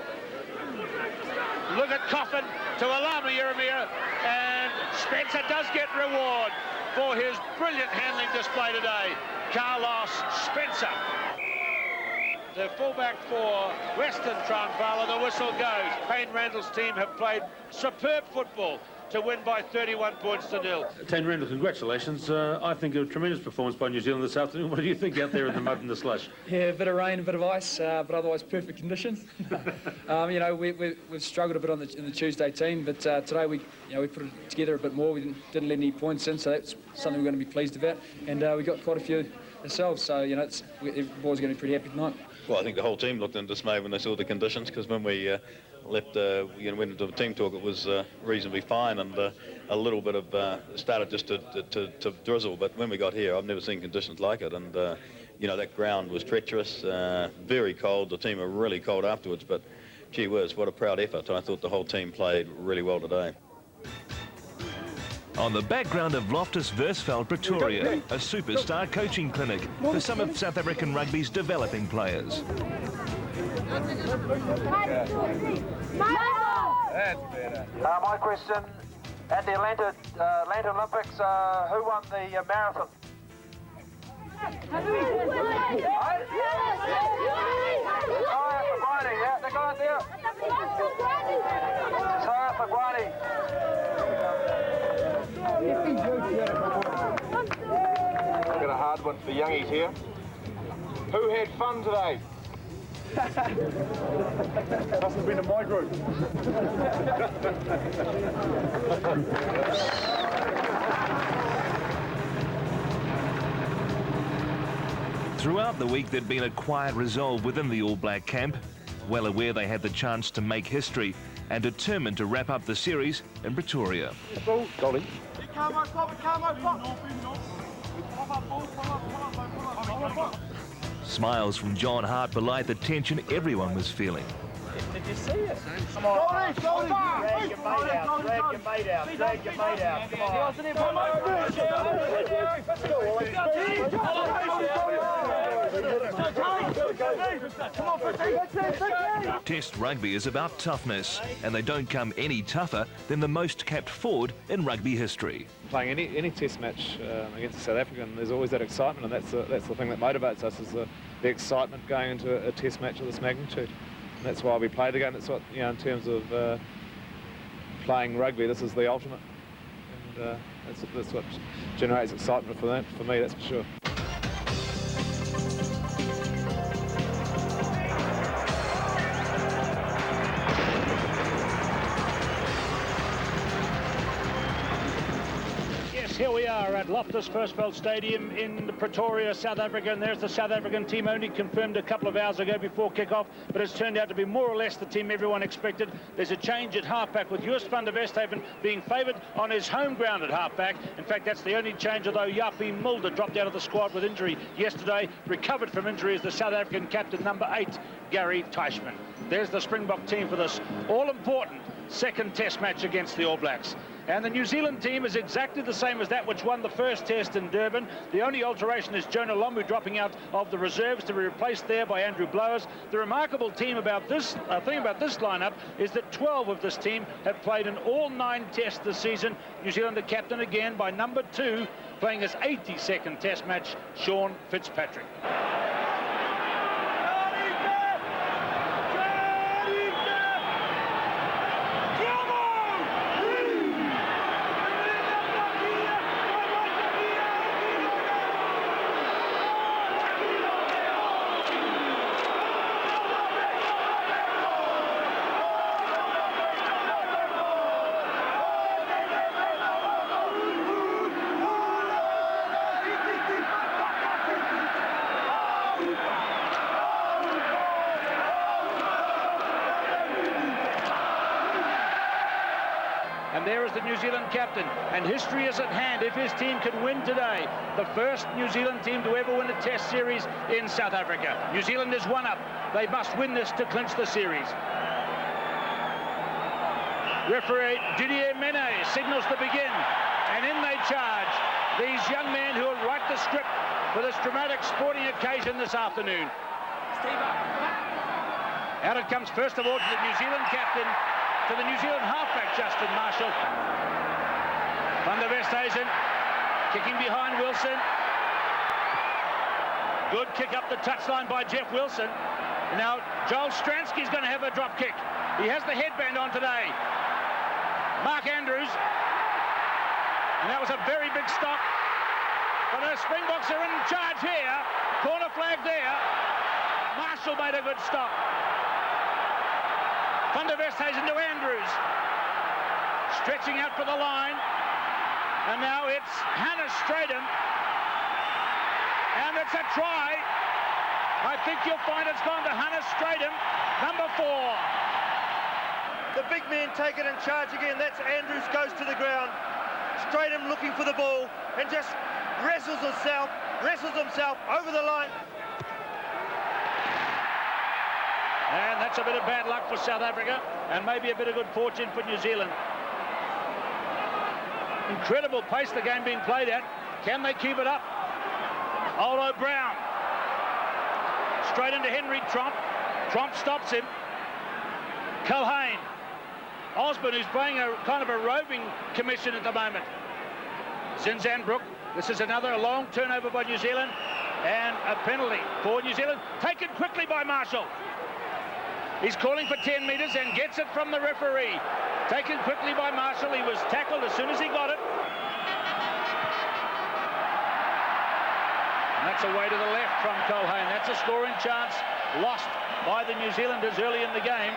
Look at Coffin to Alama Urumia, and Spencer does get reward for his brilliant handling display today. Carlos Spencer, the fullback for Western Transvaal, and the whistle goes. Payne Randall's team have played superb football to win by 31 points to 0. Payne Randall, congratulations. I think a tremendous performance by New Zealand this afternoon. What do you think out there in the mud and the slush? Yeah, a bit of rain, a bit of ice, but otherwise perfect conditions. You know, we've struggled a bit in the Tuesday team, but today we put it together a bit more. We didn't let any points in, so that's something we're going to be pleased about. And we got quite a few ourselves, so you know, the boys are going to be pretty happy tonight. Well, I think the whole team looked in dismay when they saw the conditions, because when we went into the team talk, it was reasonably fine, and a little bit of started just to drizzle. But when we got here, I've never seen conditions like it, and you know, that ground was treacherous, very cold. The team were really cold afterwards, but gee whiz, what a proud effort. I thought the whole team played really well today. On the background of Loftus Versfeld, Pretoria, a superstar coaching clinic for some of South African rugby's developing players. That's better. My question, at the Atlanta Olympics, who won the marathon? The guy there. Got a hard one for the youngies here. Who had fun today? Must have been in my group. Throughout the week, there'd been a quiet resolve within the All Black camp, well aware they had the chance to make history and determined to wrap up the series in Pretoria. Golly. Smiles from John Hart belied the tension everyone was feeling. Did you see it? Come on. Drag your mate out. Drag your mate out. Drag your mate out. Come on. Test rugby is about toughness, and they don't come any tougher than the most capped forward in rugby history. Playing any test match against South Africa, there's always that excitement, and that's the thing that motivates us, is the excitement going into a test match of this magnitude. And that's why we play the game. That's what, you know, in terms of playing rugby, this is the ultimate, and that's what generates excitement for me, that's for sure. Here we are at Loftus Versfeld Stadium in Pretoria, South Africa, and there's the South African team, only confirmed a couple of hours ago before kick-off, but it's turned out to be more or less the team everyone expected. There's a change at halfback, with Joos van der Westhuizen being favoured on his home ground at halfback. In fact, that's the only change, although Jaapie Mulder dropped out of the squad with injury yesterday. Recovered from injury is the South African captain, number 8, Gary Teichmann. There's the Springbok team for this all-important second test match against the All Blacks. And the New Zealand team is exactly the same as that which won the first test in Durban. The only alteration is Jonah Lomu dropping out of the reserves to be replaced there by Andrew Blowers. The remarkable thing about this lineup is that 12 of this team have played in all 9 tests this season. New Zealand, the captain again by number 2, playing his 82nd test match, Sean Fitzpatrick. And there is the New Zealand captain, and history is at hand if his team can win today. The first New Zealand team to ever win a test series in South Africa. New Zealand is 1 up. They must win this to clinch the series. Referee Didier Mene signals to begin, and in they charge. These young men who will write the script for this dramatic sporting occasion this afternoon. Out it comes first of all to the New Zealand captain, to the New Zealand halfback, Justin Marshall. Van der Westhuizen kicking behind Wilson. Good kick up the touchline by Jeff Wilson. Now Joel Stransky's going to have a drop kick. He has the headband on today. Mark Andrews. And that was a very big stop. But the Springboks are in charge here. Corner flag there. Marshall made a good stop. Van der Westhuizen to Andrews. Stretching out for the line. And now it's Hannah Stratum. And it's a try. I think you'll find it's gone to Hannah Stratum, number 4. The big man taken in charge again. That's Andrews, goes to the ground. Stratum looking for the ball and just wrestles himself over the line. And that's a bit of bad luck for South Africa, and maybe a bit of good fortune for New Zealand. Incredible pace the game being played at. Can they keep it up? Olo Brown. Straight into Henry Tromp. Tromp stops him. Cullen. Osborne, who's playing a kind of a roving commission at the moment. Zinzanbrook. This is another long turnover by New Zealand, and a penalty for New Zealand, taken quickly by Marshall. He's calling for 10 metres and gets it from the referee. Taken quickly by Marshall. He was tackled as soon as he got it. And that's away to the left from Cullen. That's a scoring chance lost by the New Zealanders early in the game.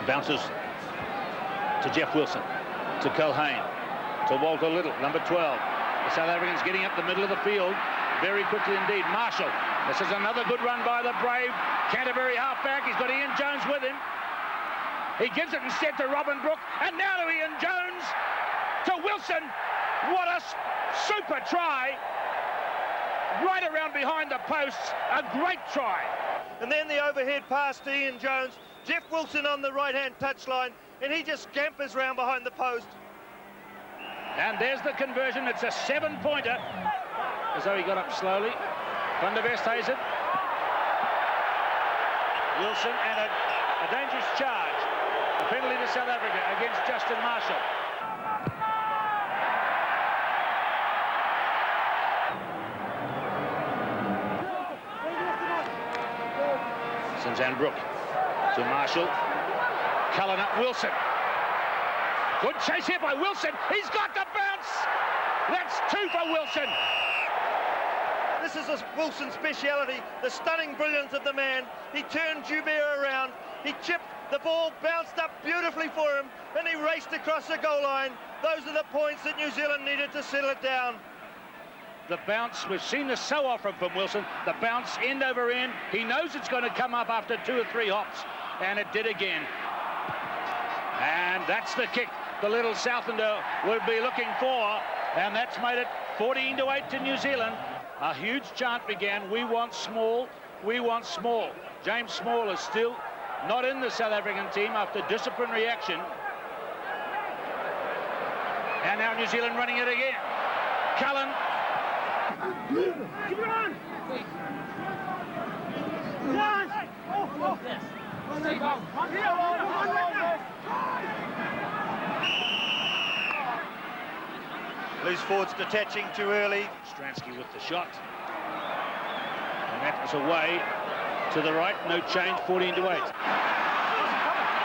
Bounces to Jeff Wilson, to Cullen, to Walter Little, number 12. The South Africans getting up the middle of the field very quickly indeed. Marshall, this is another good run by the brave Canterbury halfback. He's got Ian Jones with him. He gives it instead to Robin Brooke, and now to Ian Jones, to Wilson. What a super try. Right around behind the posts, a great try. And then the overhead pass to Ian Jones. Jeff Wilson on the right-hand touchline, and he just scampers round behind the post. And there's the conversion. It's a 7-pointer. As though he got up slowly. Van der Westhuizen. Wilson, and a dangerous charge. A penalty to South Africa against Justin Marshall. Zinzanbrook to Marshall. Cullen up Wilson. Good chase here by Wilson. He's got the bounce. That's 2 for Wilson. This is Wilson's speciality, the stunning brilliance of the man. He turned Joubert around. He chipped, the ball bounced up beautifully for him, and he raced across the goal line. Those are the points that New Zealand needed to settle it down. The bounce, we've seen this so often from Wilson, the bounce end over end. He knows it's going to come up after 2 or 3 hops, and it did again. And that's the kick the little Southlander would be looking for, and that's made it 14-8 to New Zealand. A huge chant began, we want small, we want small. James Small is still not in the South African team after disciplinary action. And now New Zealand running it again. Cullen. Keep it on! Loose forwards detaching too early. Stransky with the shot. And that was away to the right. No change, 14-8.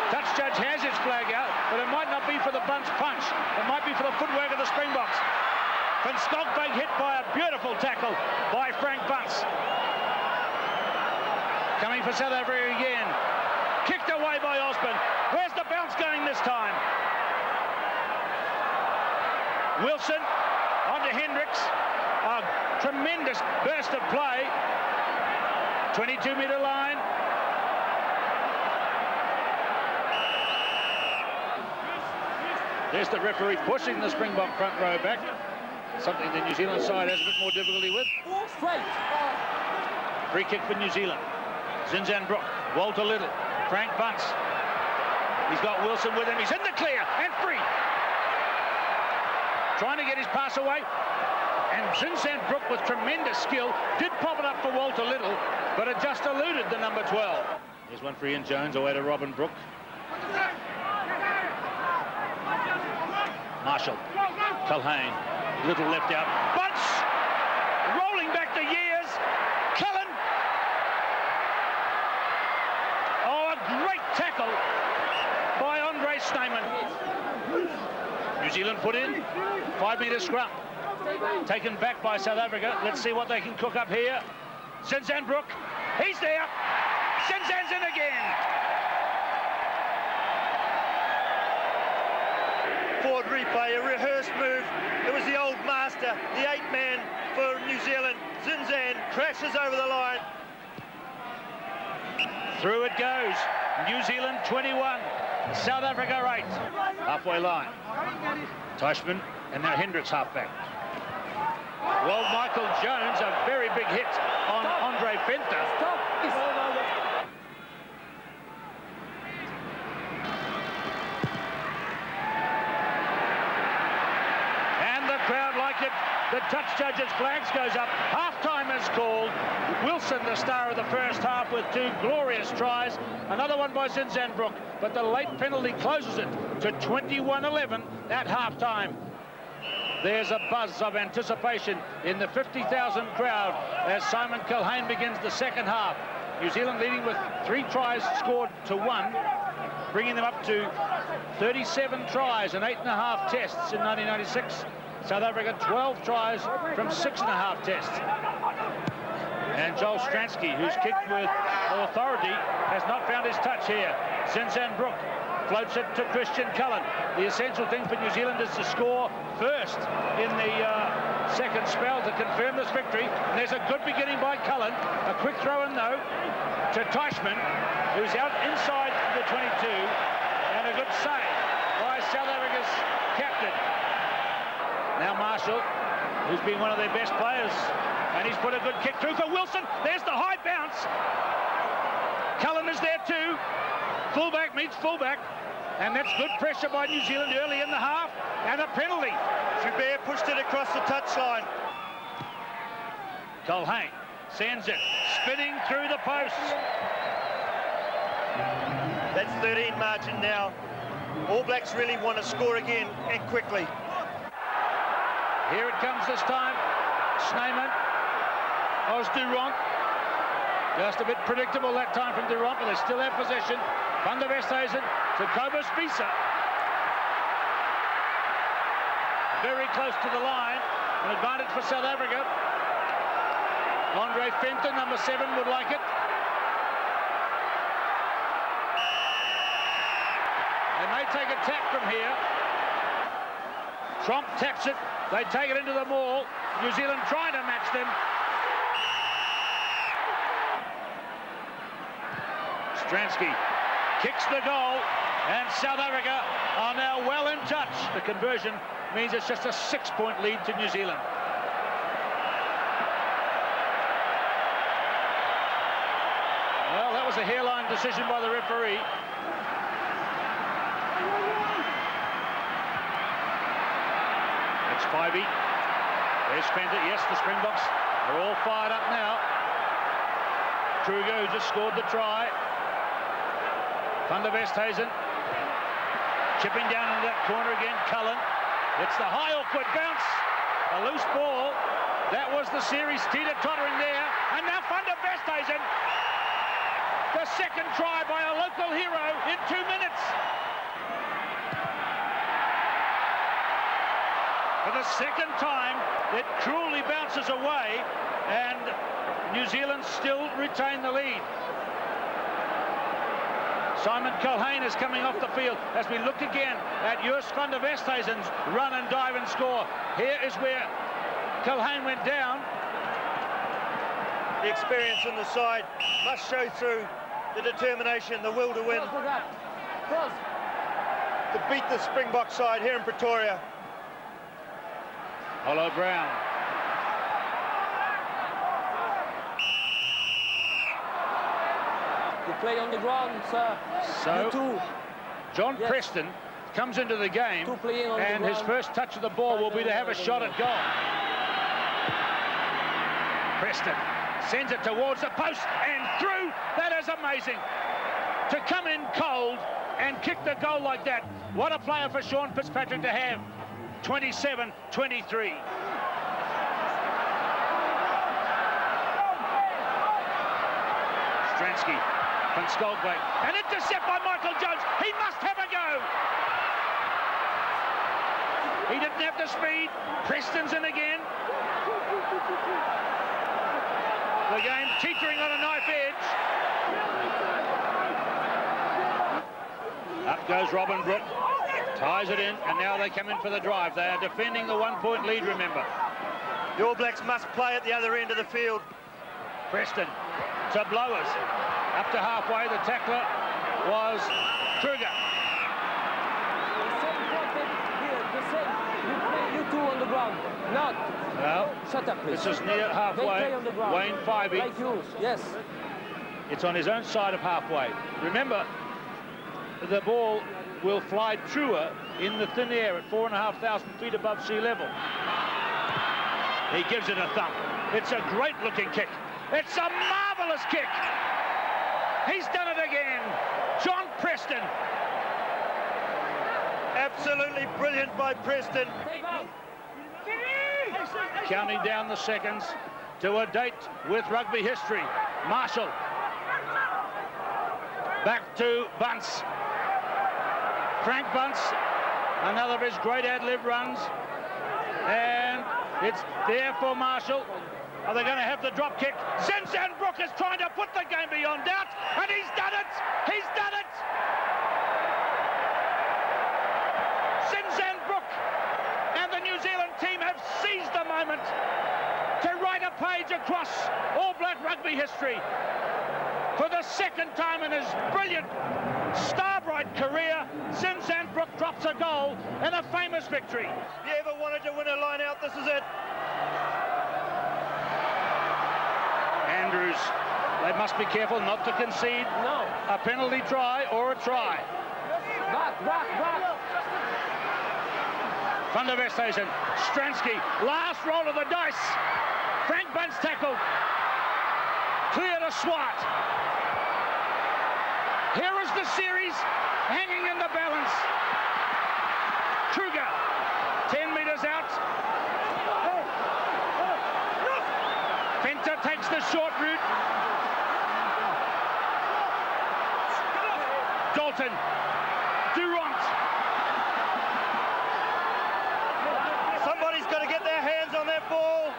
Touch judge has his flag out, but it might not be for the Bunce punch. It might be for the footwork of the Springboks. Van Skalkbeek hit by a beautiful tackle by Frank Bunce. Coming for South Africa again. Kicked away by Osborne. Where's the bounce going this time? Wilson on to Hendricks. A tremendous burst of play. 22-metre line. There's the referee pushing the Springbok front row back. Something the New Zealand side has a bit more difficulty with. Free kick for New Zealand. Zinzanbrook. Walter Little, Frank Bunce. He's got Wilson with him. He's in the clear and free. Trying to get his pass away. And Zinzan Brook, with tremendous skill, did pop it up for Walter Little, but it just eluded the number 12. Here's one for Ian Jones, away to Robin Brook. Marshall, Cullen, Little left out. Bunce, rolling back the years. Cullen. Oh, a great tackle by Andre Snyman. New Zealand put in, 5-metre scrum. Taken back by South Africa. Let's see what they can cook up here. Zinzan Brook, he's there. Zinzan's in again. Forward replay, a rehearsed move. It was the old master, the 8-man for New Zealand. Zinzan crashes over the line. Through it goes. New Zealand 21, South Africa 8. Halfway line. Teichmann and now Hendricks halfback. Well, Michael Jones, a very big hit on Andre Fenter. And the crowd like it. The touch judges' flags goes up. Half-time is called. Wilson, the star of the first half, with 2 glorious tries. Another one by Zinzan Brook, but the late penalty closes it to 21-11 at half-time. There's a buzz of anticipation in the 50,000 crowd as Simon Cullen begins the second half. New Zealand leading with 3 tries scored to 1, bringing them up to 37 tries and 8.5 tests in 1996. South Africa 12 tries from 6.5 tests. And Joel Stransky, who's kicked with authority, has not found his touch here. Zinzan Brook floats it to Christian Cullen. The essential thing for New Zealand is to score first in the second spell to confirm this victory. And there's a good beginning by Cullen. A quick throw in, though, to Teichmann, who's out inside the 22. And a good save by South Africa's captain. Now Marshall, who's been one of their best players, and he's put a good kick through for Wilson. There's the high bounce. Cullen is there too. Fullback meets fullback, and that's good pressure by New Zealand early in the half, and a penalty. Joubert pushed it across the touchline. Cullen sends it, spinning through the posts. That's 13 margin now. All Blacks really want to score again, and quickly. Here it comes this time. Snyman. Durant. Just a bit predictable that time from Durant, but they still have possession. Van der Westhuizen to Kobus Visa. Very close to the line. An advantage for South Africa. Andre Fenter, number 7, would like it. They may take a tap from here. Tromp taps it. They take it into the maul. New Zealand trying to match them. Stransky kicks the goal, and South Africa are now well in touch. The conversion means it's just a 6-point lead to New Zealand. Well, that was a hairline decision by the referee. It's Spivey. There's Fender. Yes, the Springboks are all fired up now. Kruger, who just scored the try. Van der Westhuizen chipping down into that corner again. Cullen. It's the high awkward bounce. A loose ball. That was the series teeter-tottering there. And now Van der Westhuizen. The second try by a local hero in 2 minutes. For the second time, it cruelly bounces away, and New Zealand still retain the lead. Simon Cullen is coming off the field as we look again at Joos van der Westhuizen's run and dive and score. Here is where Cullen went down. The experience on the side must show through, the determination, the will to win. To beat the Springbok side here in Pretoria. Hollow Brown. You play on the ground, sir. So, John Preston comes into the game, and his first touch of the ball will be to have a shot at goal. Preston sends it towards the post and through. That is amazing. To come in cold and kick the goal like that. What a player for Sean Fitzpatrick to have. 27-23. Stransky from Skolgway. An intercept by Michael Jones. He must have a go. He didn't have the speed. Preston's in again. The game teetering on a knife edge. Up goes Robin Brooke. Ties it in, and now they come in for the drive. They are defending the 1-point lead, remember. The All Blacks must play at the other end of the field. Preston to Blowers. Up to halfway, the tackler was Kruger. You two on the ground. Not. Well, shut up, please. This is near halfway. On the ground. Wayne Fyvie. Like you, yes. It's on his own side of halfway. Remember, the ball will fly truer in the thin air at 4,500 feet above sea level. He gives it a thump. It's a great looking kick. It's a marvelous kick. He's done it again. John Preston. Absolutely brilliant by Preston. Counting down the seconds to a date with rugby history. Marshall. Back to Bunce. Frank Bunce, another of his great ad-lib runs. And it's there for Marshall. Are they going to have the drop kick? Zinzan Brook is trying to put the game beyond doubt, and he's done it! He's done it! Zinzan Brook and the New Zealand team have seized the moment to write a page across All Black rugby history. For the second time in his brilliant star-bright career, Zinzan Brook drops a goal in a famous victory. If you ever wanted to win a line-out, this is it. Andrews, they must be careful not to concede a penalty try or a try. Back. Van der Westhuizen, Stransky, last roll of the dice. Frank Bunce tackled. Clear to Swart. Here is the series hanging in the balance. Kruger, 10 metres out. Fenter takes the short route. Dalton, Durant. Somebody's got to get their hands on that ball.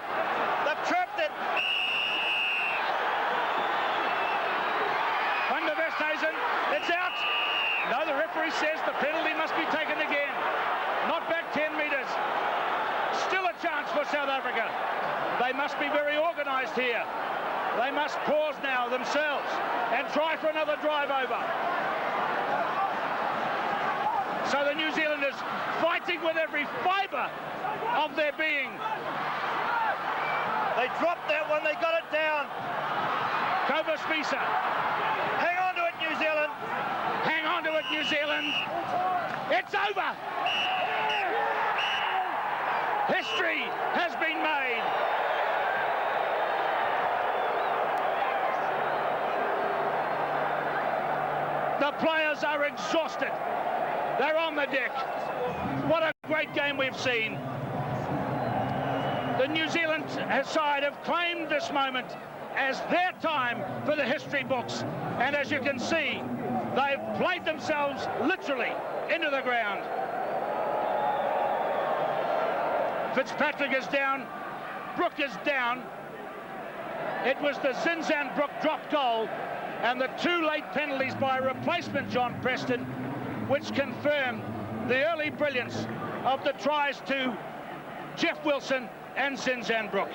They've trapped it. Van der Westhuizen, it's out. No, the referee says the penalty must be taken again. Not back 10 metres. Still a chance for South Africa. They must be very organised here. They must pause now themselves and try for another drive over. So the New Zealanders fighting with every fibre of their being. They dropped that one, they got it down. Cobus Visa. Hang on to it, New Zealand. Hang on to it, New Zealand. It's over. History has been made. The players are exhausted. They're on the deck. What a great game we've seen. The New Zealand side have claimed this moment as their time for the history books. And as you can see, they've played themselves literally into the ground. Fitzpatrick is down. Brook is down. It was the Zinzan Brook drop goal and the two late penalties by replacement John Preston, which confirmed the early brilliance of the tries to Jeff Wilson and Zinzan Brook.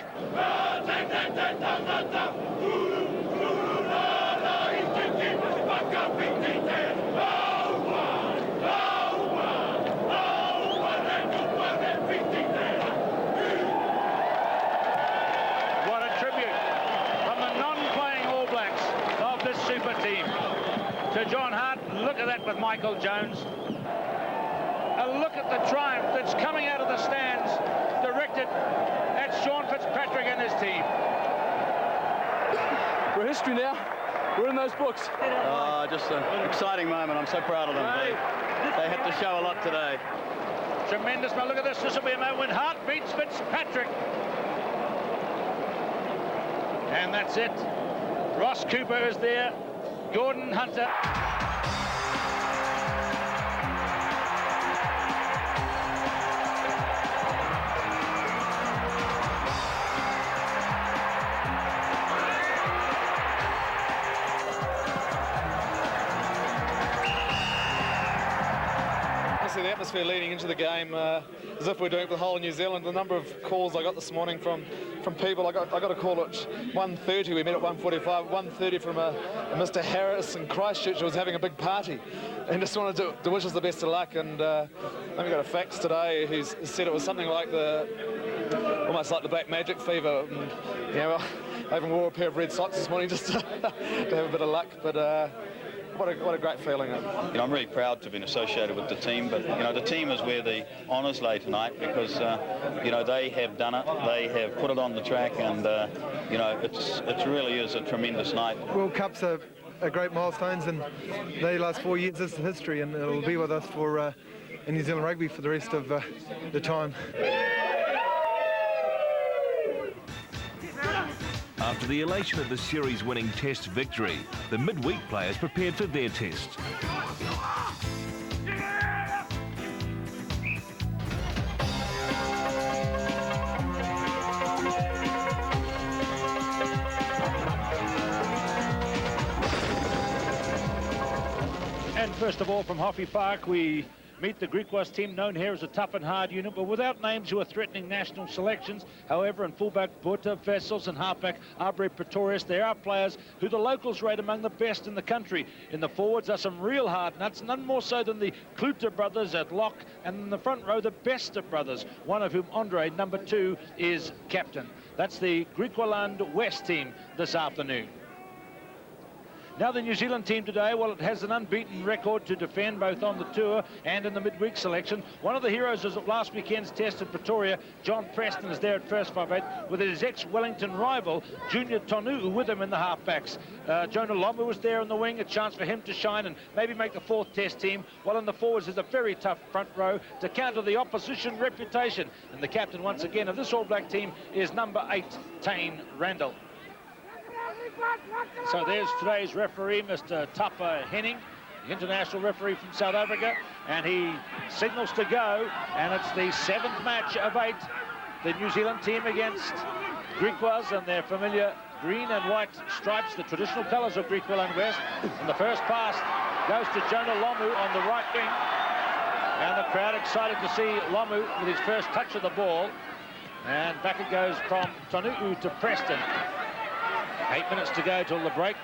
What a tribute from the non-playing All Blacks of this super team. to John Hart. Look at that with Michael Jones. A look at the triumph that's coming out of the stands, directed at Sean Fitzpatrick and his team. We're history now. We're in those books. Just an exciting moment. I'm so proud of them. They had to show a lot today. Tremendous. Now look at this. This will be a moment when Hart beats Fitzpatrick. And that's it. Ross Cooper is there. Gordon Hunter. The atmosphere leading into the game, as if we're doing it for the whole of New Zealand. The number of calls I got this morning from people. I got a call at 1:30. We met at 1:45. 1:30 from a Mr. Harris in Christchurch who was having a big party, and just wanted to wish us the best of luck. And then we got a fax today. He said it was something like almost like the black magic fever. And, well, I even wore a pair of red socks this morning just to have a bit of luck. But what a great feeling. I'm really proud to have been associated with the team, but the team is where the honours lay tonight, because they have done it, they have put it on the track, and it really is a tremendous night. World Cups are great milestones, and they last 4 years. This is history, and it'll be with us for in New Zealand rugby for the rest of the time. After the elation of the series-winning Test victory, the midweek players prepared for their test. And first of all, from Hoffy Park, we meet the Griquas team, known here as a tough and hard unit, but without names who are threatening national selections. However, in fullback Buta, Vessels, and halfback Aubrey Pretorius, there are players who the locals rate among the best in the country. In the forwards are some real hard nuts, none more so than the Kluter brothers at lock, and in the front row, the Bester brothers, one of whom, Andre, number 2, is captain. That's the Griqualand West team this afternoon. Now the New Zealand team today, well, it has an unbeaten record to defend both on the tour and in the midweek selection. One of the heroes of last weekend's test in Pretoria, John Preston, is there at first 5'8", with his ex-Wellington rival, Junior Tonu'u, with him in the halfbacks. Jonah Lomu was there in the wing, a chance for him to shine and maybe make the 4th test team, while in the forwards is a very tough front row to counter the opposition reputation. And the captain, once again, of this All Black team is number 8, Tane Randall. So there's today's referee, Mr. Tapa Henning, the international referee from South Africa, and he signals to go, and it's the 7th match of 8. The New Zealand team against Griquas and their familiar green and white stripes, the traditional colours of Griqualand West. And the first pass goes to Jonah Lomu on the right wing, and the crowd excited to see Lomu with his first touch of the ball. And back it goes from Tonu'u to Preston. 8 minutes to go till the break.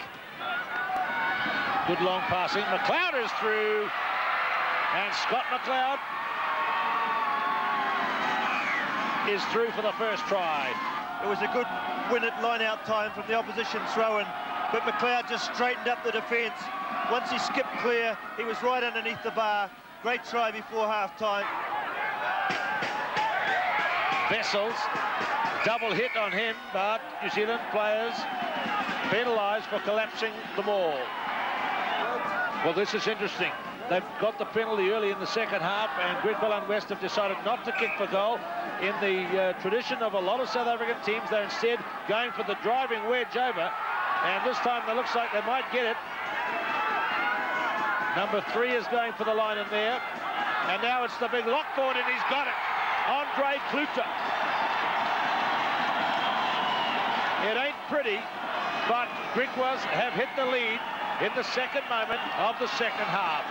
Good long passing. McLeod is through. And Scott McLeod is through for the first try. It was a good win-it line-out time from the opposition throw-in, but McLeod just straightened up the defence. Once he skipped clear, he was right underneath the bar. Great try before half-time. Vessels, double hit on him, but New Zealand players penalised for collapsing the maul. Well, this is interesting. They've got the penalty early in the second half, and Griqualand West have decided not to kick for goal. In the tradition of a lot of South African teams, they're instead going for the driving wedge over, and this time it looks like they might get it. Number 3 is going for the line in there, and now it's the big lock forward, and he's got it. Andre Kluter. It ain't pretty, but Griquas have hit the lead in the second moment of the second half.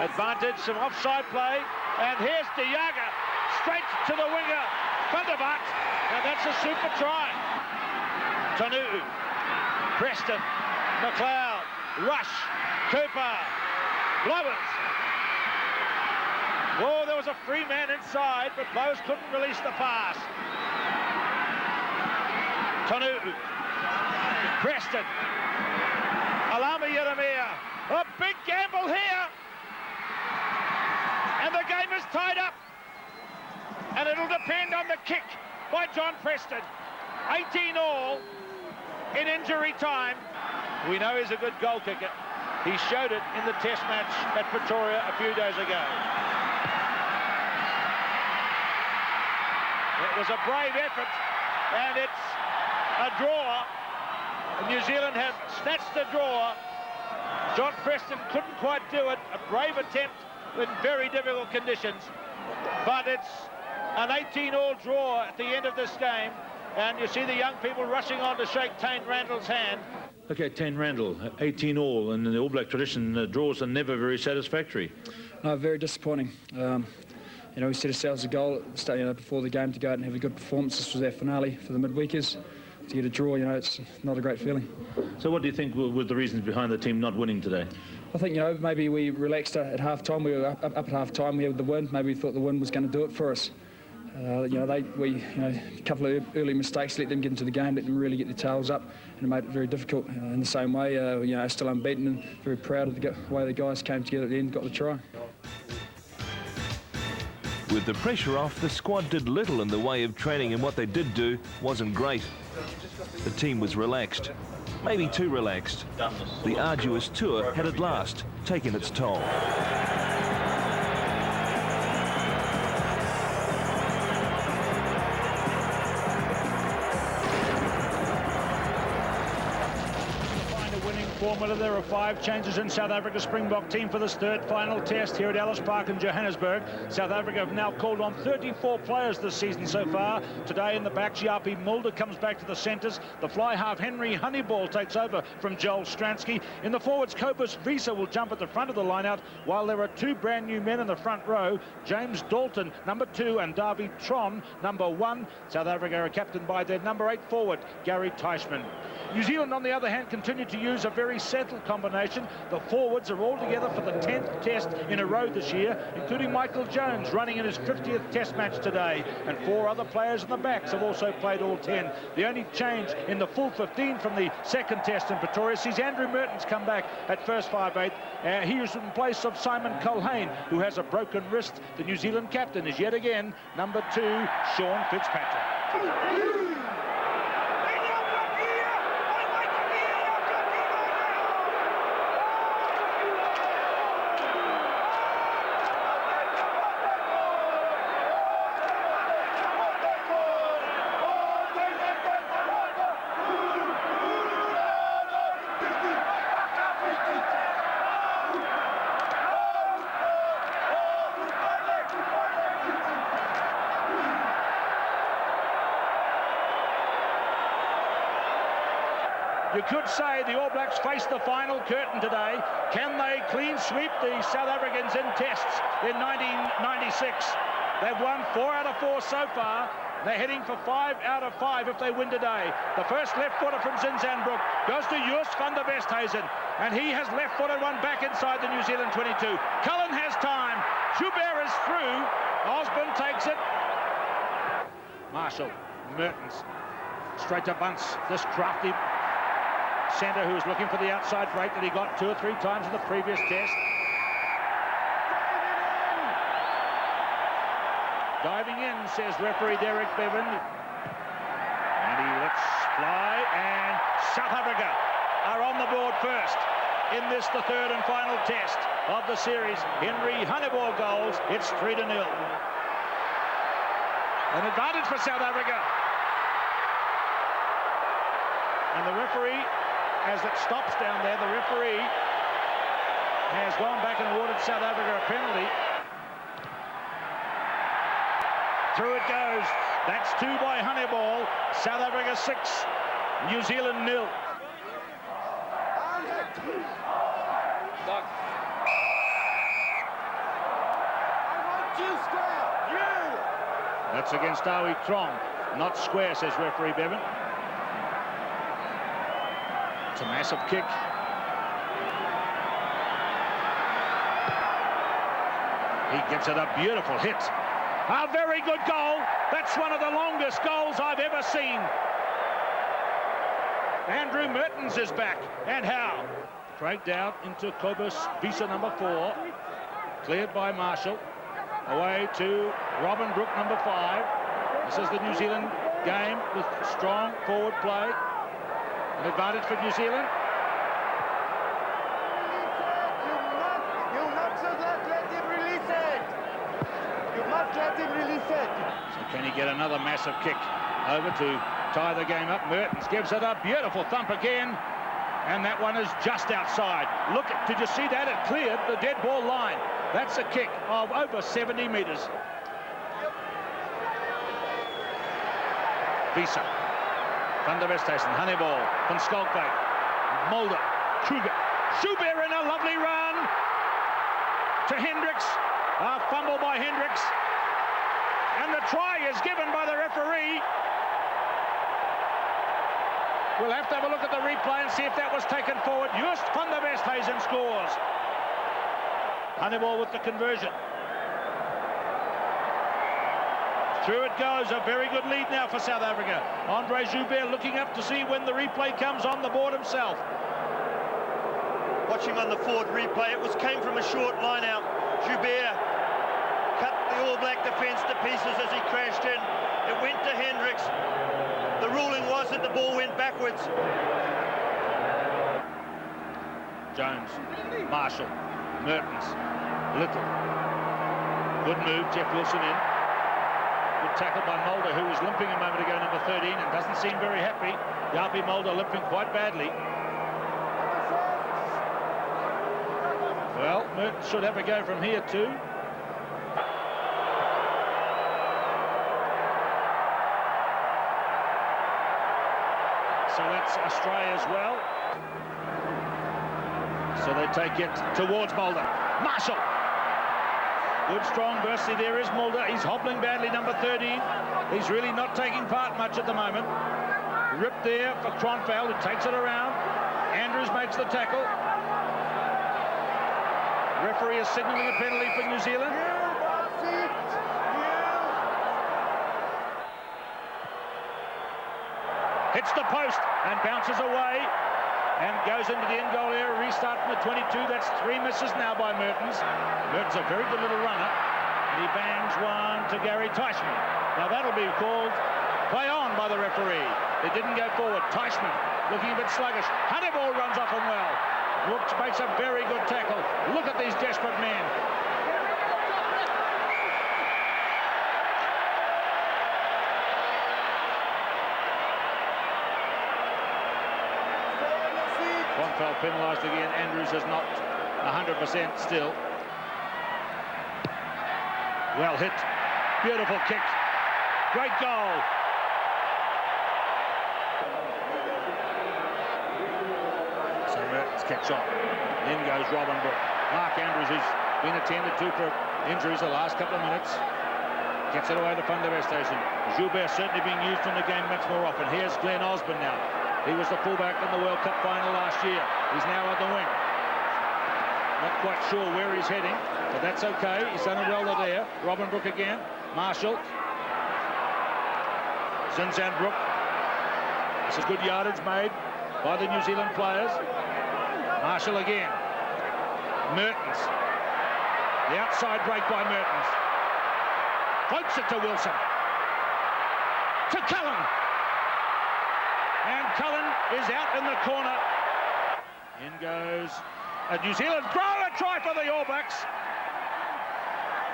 Advantage, some offside play, and here's De Jager, straight to the winger, Van der Vaart, and that's a super try. Tonu'u, Preston, McLeod, Rush, Cooper, Blowers. Oh, there was a free man inside, but Blowers couldn't release the pass. Tonu'u, Preston, Alama Yeremia, A big gamble here. And the game is tied up. And it'll depend on the kick by John Preston. 18 all in injury time. We know he's a good goal kicker. He showed it in the test match at Pretoria a few days ago. It was a brave effort, and it's a draw. New Zealand have snatched the draw. John Preston couldn't quite do it. A brave attempt in very difficult conditions. But it's an 18-all draw at the end of this game. And you see the young people rushing on to shake Tane Randall's hand. Okay, Tane Randall, 18 all, and in the All Black tradition, draws are never very satisfactory. No, very disappointing. You know, we set ourselves a goal before the game to go out and have a good performance. This was our finale for the midweekers. To get a draw, you know, it's not a great feeling. So what do you think were the reasons behind the team not winning today? I think, you know, maybe we relaxed at half-time. We were up at half-time. We had the wind. Maybe we thought the wind was going to do it for us. You know, a couple of early mistakes, let them get into the game, let them really get their tails up, and it made it very difficult. In the same way, you know, still unbeaten and very proud of the way the guys came together at the end, got the try. With the pressure off, the squad did little in the way of training, and what they did do wasn't great. The team was relaxed, maybe too relaxed. The arduous tour had at last taken its toll. Formula. There are 5 changes in South Africa's Springbok team for this third final test here at Ellis Park in Johannesburg. South Africa have now called on 34 players this season so far. Today in the back, Giapi Mulder comes back to the centres. The fly half Henry Honeyball takes over from Joel Stransky. In the forwards, Cobus Visa will jump at the front of the line-out, while there are 2 brand new men in the front row, James Dalton, number 2, and Davy Tron, number 1. South Africa are captained by their number 8 forward, Gary Teichmann. New Zealand, on the other hand, continue to use a very settled combination. The forwards are all together for the 10th test in a row this year, including Michael Jones running in his 50th test match today, and 4 other players in the backs have also played all 10. The only change in the full 15 from the second test in Pretoria sees Andrew Mertens come back at first 5/8. He is in place of Simon Cullen, who has a broken wrist. The New Zealand captain is yet again number 2, Sean Fitzpatrick. You could say the All Blacks face the final curtain today. Can they clean sweep the South Africans in tests in 1996? They've won 4 out of 4 so far. They're heading for 5 out of 5 if they win today. The first left footer from Zinzanbroek goes to Joos van der Westhuizen, and he has left-footed one back inside the New Zealand 22. Cullen has time. Joubert is through. Osborne takes it. Marshall, Mertens, straight to Bunce. This crafty centre who was looking for the outside break that he got 2 or 3 times in the previous test. Diving in, says referee Derek Bevan. And he lets fly, and South Africa are on the board first in this, the third and final test of the series. Henry Honeyball goals. It's 3-0. An advantage for South Africa. And the referee, as it stops down there, the referee has gone back and awarded South Africa a penalty. Through it goes. That's 2 by Honeyball. South Africa 6, New Zealand 0. That's against Awi Trong. Not square, says referee Bevan. It's a massive kick. He gives it a beautiful hit. A very good goal. That's one of the longest goals I've ever seen. Andrew Mertens is back. And how? Dragged out into Cobus, Visa number 4. Cleared by Marshall. Away to Robin Brook, number 5. This is the New Zealand game with strong forward play. An advantage for New Zealand. You must not let him release it. You must let him release it. So can he get another massive kick over to tie the game up? Mertens gives it a beautiful thump again. And that one is just outside. Look, did you see that? It cleared the dead ball line. That's a kick of over 70 metres. Visa. Van der Westhuizen, Honeyball, Van Schalkwyk, Mulder, Kruger. Joubert in a lovely run to Hendricks. A fumble by Hendricks. And the try is given by the referee. We'll have to have a look at the replay and see if that was taken forward. Just Van der Westhuizen scores. Honeyball with the conversion. Through it goes, a very good lead now for South Africa. Andre Joubert looking up to see when the replay comes on the board himself. Watching on the forward replay, came from a short line out. Joubert cut the All Black defence to pieces as he crashed in. It went to Hendricks. The ruling was that the ball went backwards. Jones, Marshall, Mertens, Little. Good move, Jeff Wilson in. Good tackle by Mulder, who was limping a moment ago, number 13, and doesn't seem very happy. Yapi Mulder limping quite badly. Well, Mertens should have a go from here too. So that's Australia as well. So they take it towards Mulder. Marshall. Good strong burst. There is Mulder. He's hobbling badly, number 13. He's really not taking part much at the moment. Ripped there for Transvaal, who takes it around. Andrews makes the tackle. Referee is signalling a penalty for New Zealand. Hits the post and bounces away and goes into the end goal area. Restart from the 22. That's 3 misses now by Mertens. Mertens a very good little runner. And he bangs one to Gary Teichmann. Now that'll be called play on by the referee. It didn't go forward. Teichmann looking a bit sluggish. Honeyball runs off him well. Brooks makes a very good tackle. Look at these desperate men. Transvaal penalised again. Andrews is not 100% still. Well hit. Beautiful kick. Great goal. So Mertens kicks on. In goes Robin Brook. Mark Andrews, who's been attended to for injuries the last couple of minutes, gets it away to Van der Westhuizen. Joubert certainly being used in the game much more often. Here's Glenn Osborne now. He was the fullback in the World Cup final last year. He's now on the wing. Not quite sure where he's heading, but that's okay. He's done it well there. Robin Brook again. Marshall. Zinzan Brook. This is good yardage made by the New Zealand players. Marshall again. Mertens. The outside break by Mertens. Floats it to Wilson. To Cullen. And Cullen is out in the corner. In goes a New Zealand throw, a try for the All Blacks.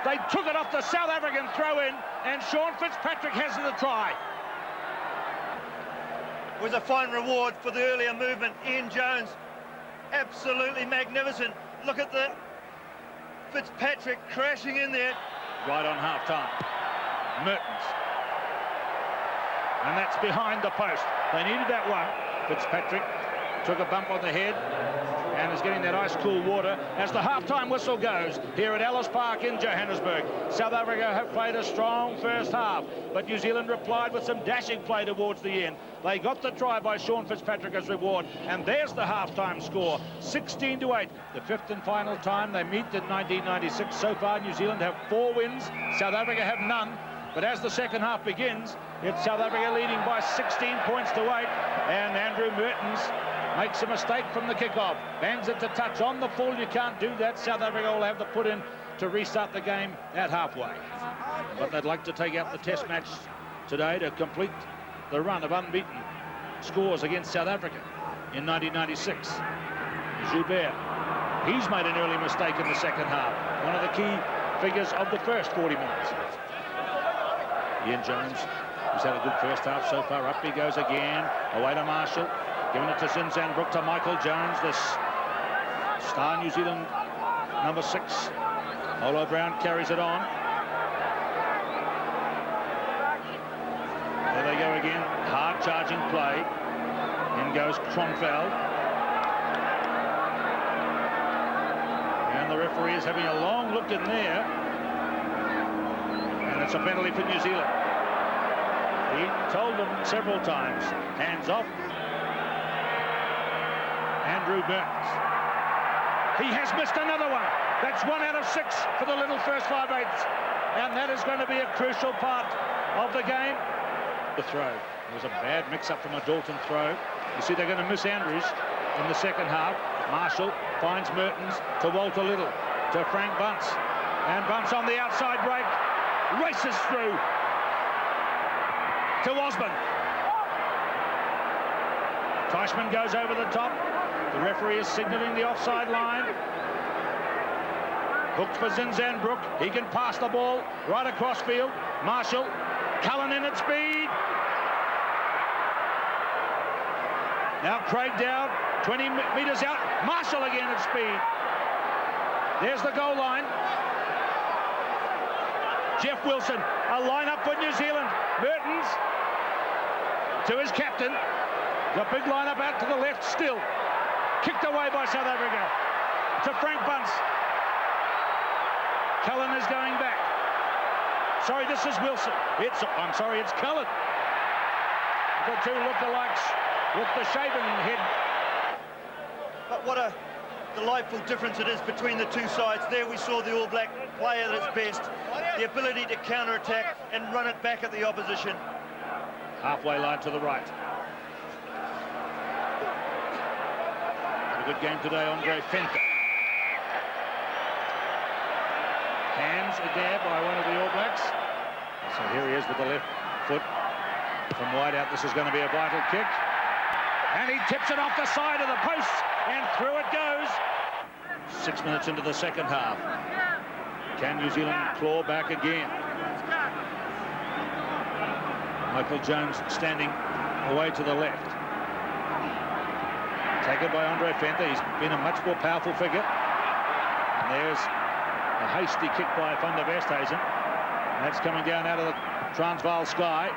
They took it off the South African throw-in, and Sean Fitzpatrick has the try. It was a fine reward for the earlier movement. Ian Jones, absolutely magnificent. Look at the Fitzpatrick crashing in there. Right on half-time. Mertens. And that's behind the post. They needed that one. Fitzpatrick took a bump on the head and is getting that ice-cool water as the half-time whistle goes here at Ellis Park in Johannesburg. South Africa have played a strong first half, but New Zealand replied with some dashing play towards the end. They got the try by Sean Fitzpatrick as reward, and there's the half-time score, 16-8. The fifth and final time they meet in 1996. So far, New Zealand have 4 wins. South Africa have none. But as the second half begins, It's South Africa leading by 16 points to 8. And Andrew Mertens makes a mistake from the kickoff. Bangs it to touch. On the full, you can't do that. South Africa will have to put in to restart the game at halfway. But they'd like to take out the test match today to complete the run of unbeaten scores against South Africa in 1996. Joubert, he's made an early mistake in the second half. One of the key figures of the first 40 minutes. Ian Jones, who's had a good first half so far. Up he goes again. Away to Marshall. Giving it to Zinzanbrook to Michael Jones. This star New Zealand number 6. Olo Brown carries it on. There they go again. Hard charging play. In goes Transvaal. And the referee is having a long look in there. And it's a penalty for New Zealand. He told them several times, hands off. Andrew Mertens. He has missed another one. That's 1 out of 6 for the little first 5/8. And that is going to be a crucial part of the game. The throw. It was a bad mix-up from a Dalton throw. You see they're going to miss Andrews in the second half. Marshall finds Mertens to Walter Little, to Frank Bunce. And Bunce on the outside break. Races through to Osborne. Teichmann goes over the top. The referee is signalling the offside line. Hooked for Zinzanbrook. He can pass the ball right across field. Marshall, Cullen in at speed. Now Craig down, 20 metres out. Marshall again at speed. There's the goal line. Jeff Wilson, a line-up for New Zealand. Mertens to his captain. The big line-up out to the left still. Kicked away by South Africa. To Frank Bunce. Cullen is going back. Sorry, this is Wilson. I'm sorry, it's Cullen. The two look-alikes with the shaven head. But what a delightful difference it is between the two sides. There we saw the All Black play at its best. The ability to counter-attack and run it back at the opposition. Halfway line to the right. A good game today, Andre Fenter. Hands are there by one of the All Blacks. So here he is with the left foot from wide out. This is going to be a vital kick. And he tips it off the side of the post, and through it goes. 6 minutes into the second half. Can New Zealand claw back again? Michael Jones standing away to the left. Taken by Andre Fenter. He's been a much more powerful figure. And there's a hasty kick by Van der Westhuizen. And that's coming down out of the Transvaal sky.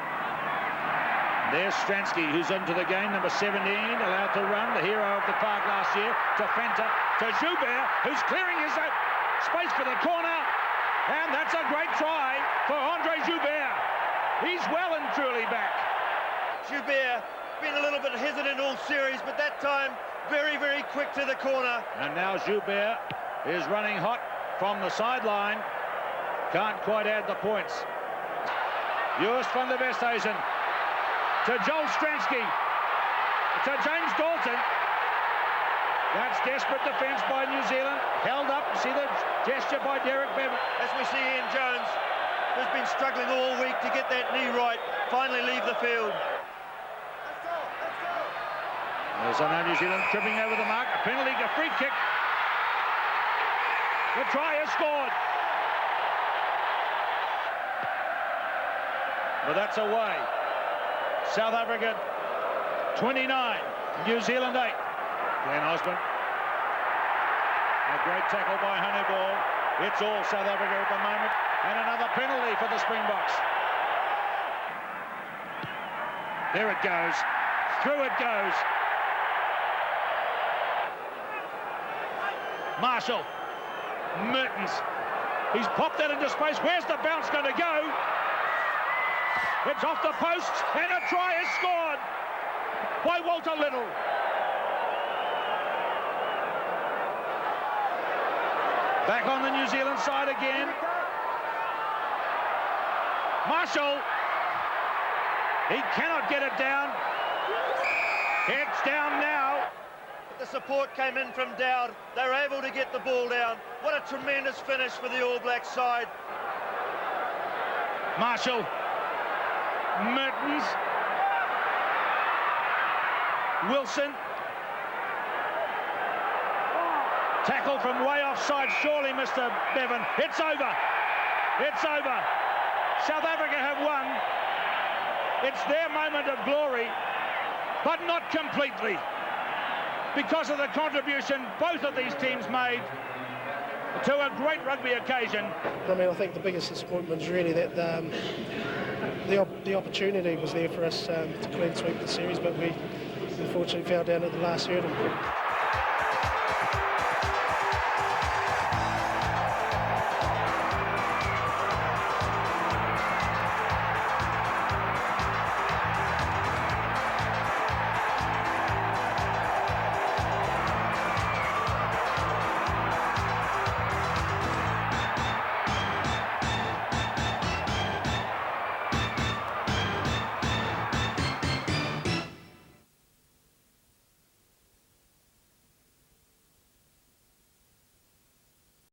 There's Stransky, who's into the game, number 17, allowed to run, the hero of the park last year, to Fenter, to Joubert, who's clearing his space for the corner, and that's a great try for Andre Joubert. He's well and truly back. Joubert been a little bit hesitant all series, but that time very, very quick to the corner. And now Joubert is running hot from the sideline. Can't quite add the points. Joost van der Westhuizen to Joel Stransky, to James Dalton. That's desperate defence by New Zealand. Held up, see the gesture by Derek Bevan. As we see Ian Jones, who's been struggling all week to get that knee right, finally leave the field. There's now New Zealand tripping over the mark. A penalty, a free kick. The try is scored. But that's away. South Africa 29, New Zealand 8. Glenn Osborne. A great tackle by Honeyball. It's all South Africa at the moment. And another penalty for the Springboks. There it goes. Through it goes. Marshall. Mertens. He's popped that into space. Where's the bounce going to go? It's off the post, and a try is scored by Walter Little. Back on the New Zealand side again. Marshall. He cannot get it down. It's down now. The support came in from Dowd. They were able to get the ball down. What a tremendous finish for the All Blacks side. Marshall. Mertens. Wilson. Tackle from way offside, surely, Mr. Bevan. It's over. It's over. South Africa have won. It's their moment of glory, but not completely, because of the contribution both of these teams made to a great rugby occasion. I mean, I think the biggest disappointment is really that the opportunity was there for us to clean sweep the series, but we unfortunately fell down at the last hurdle.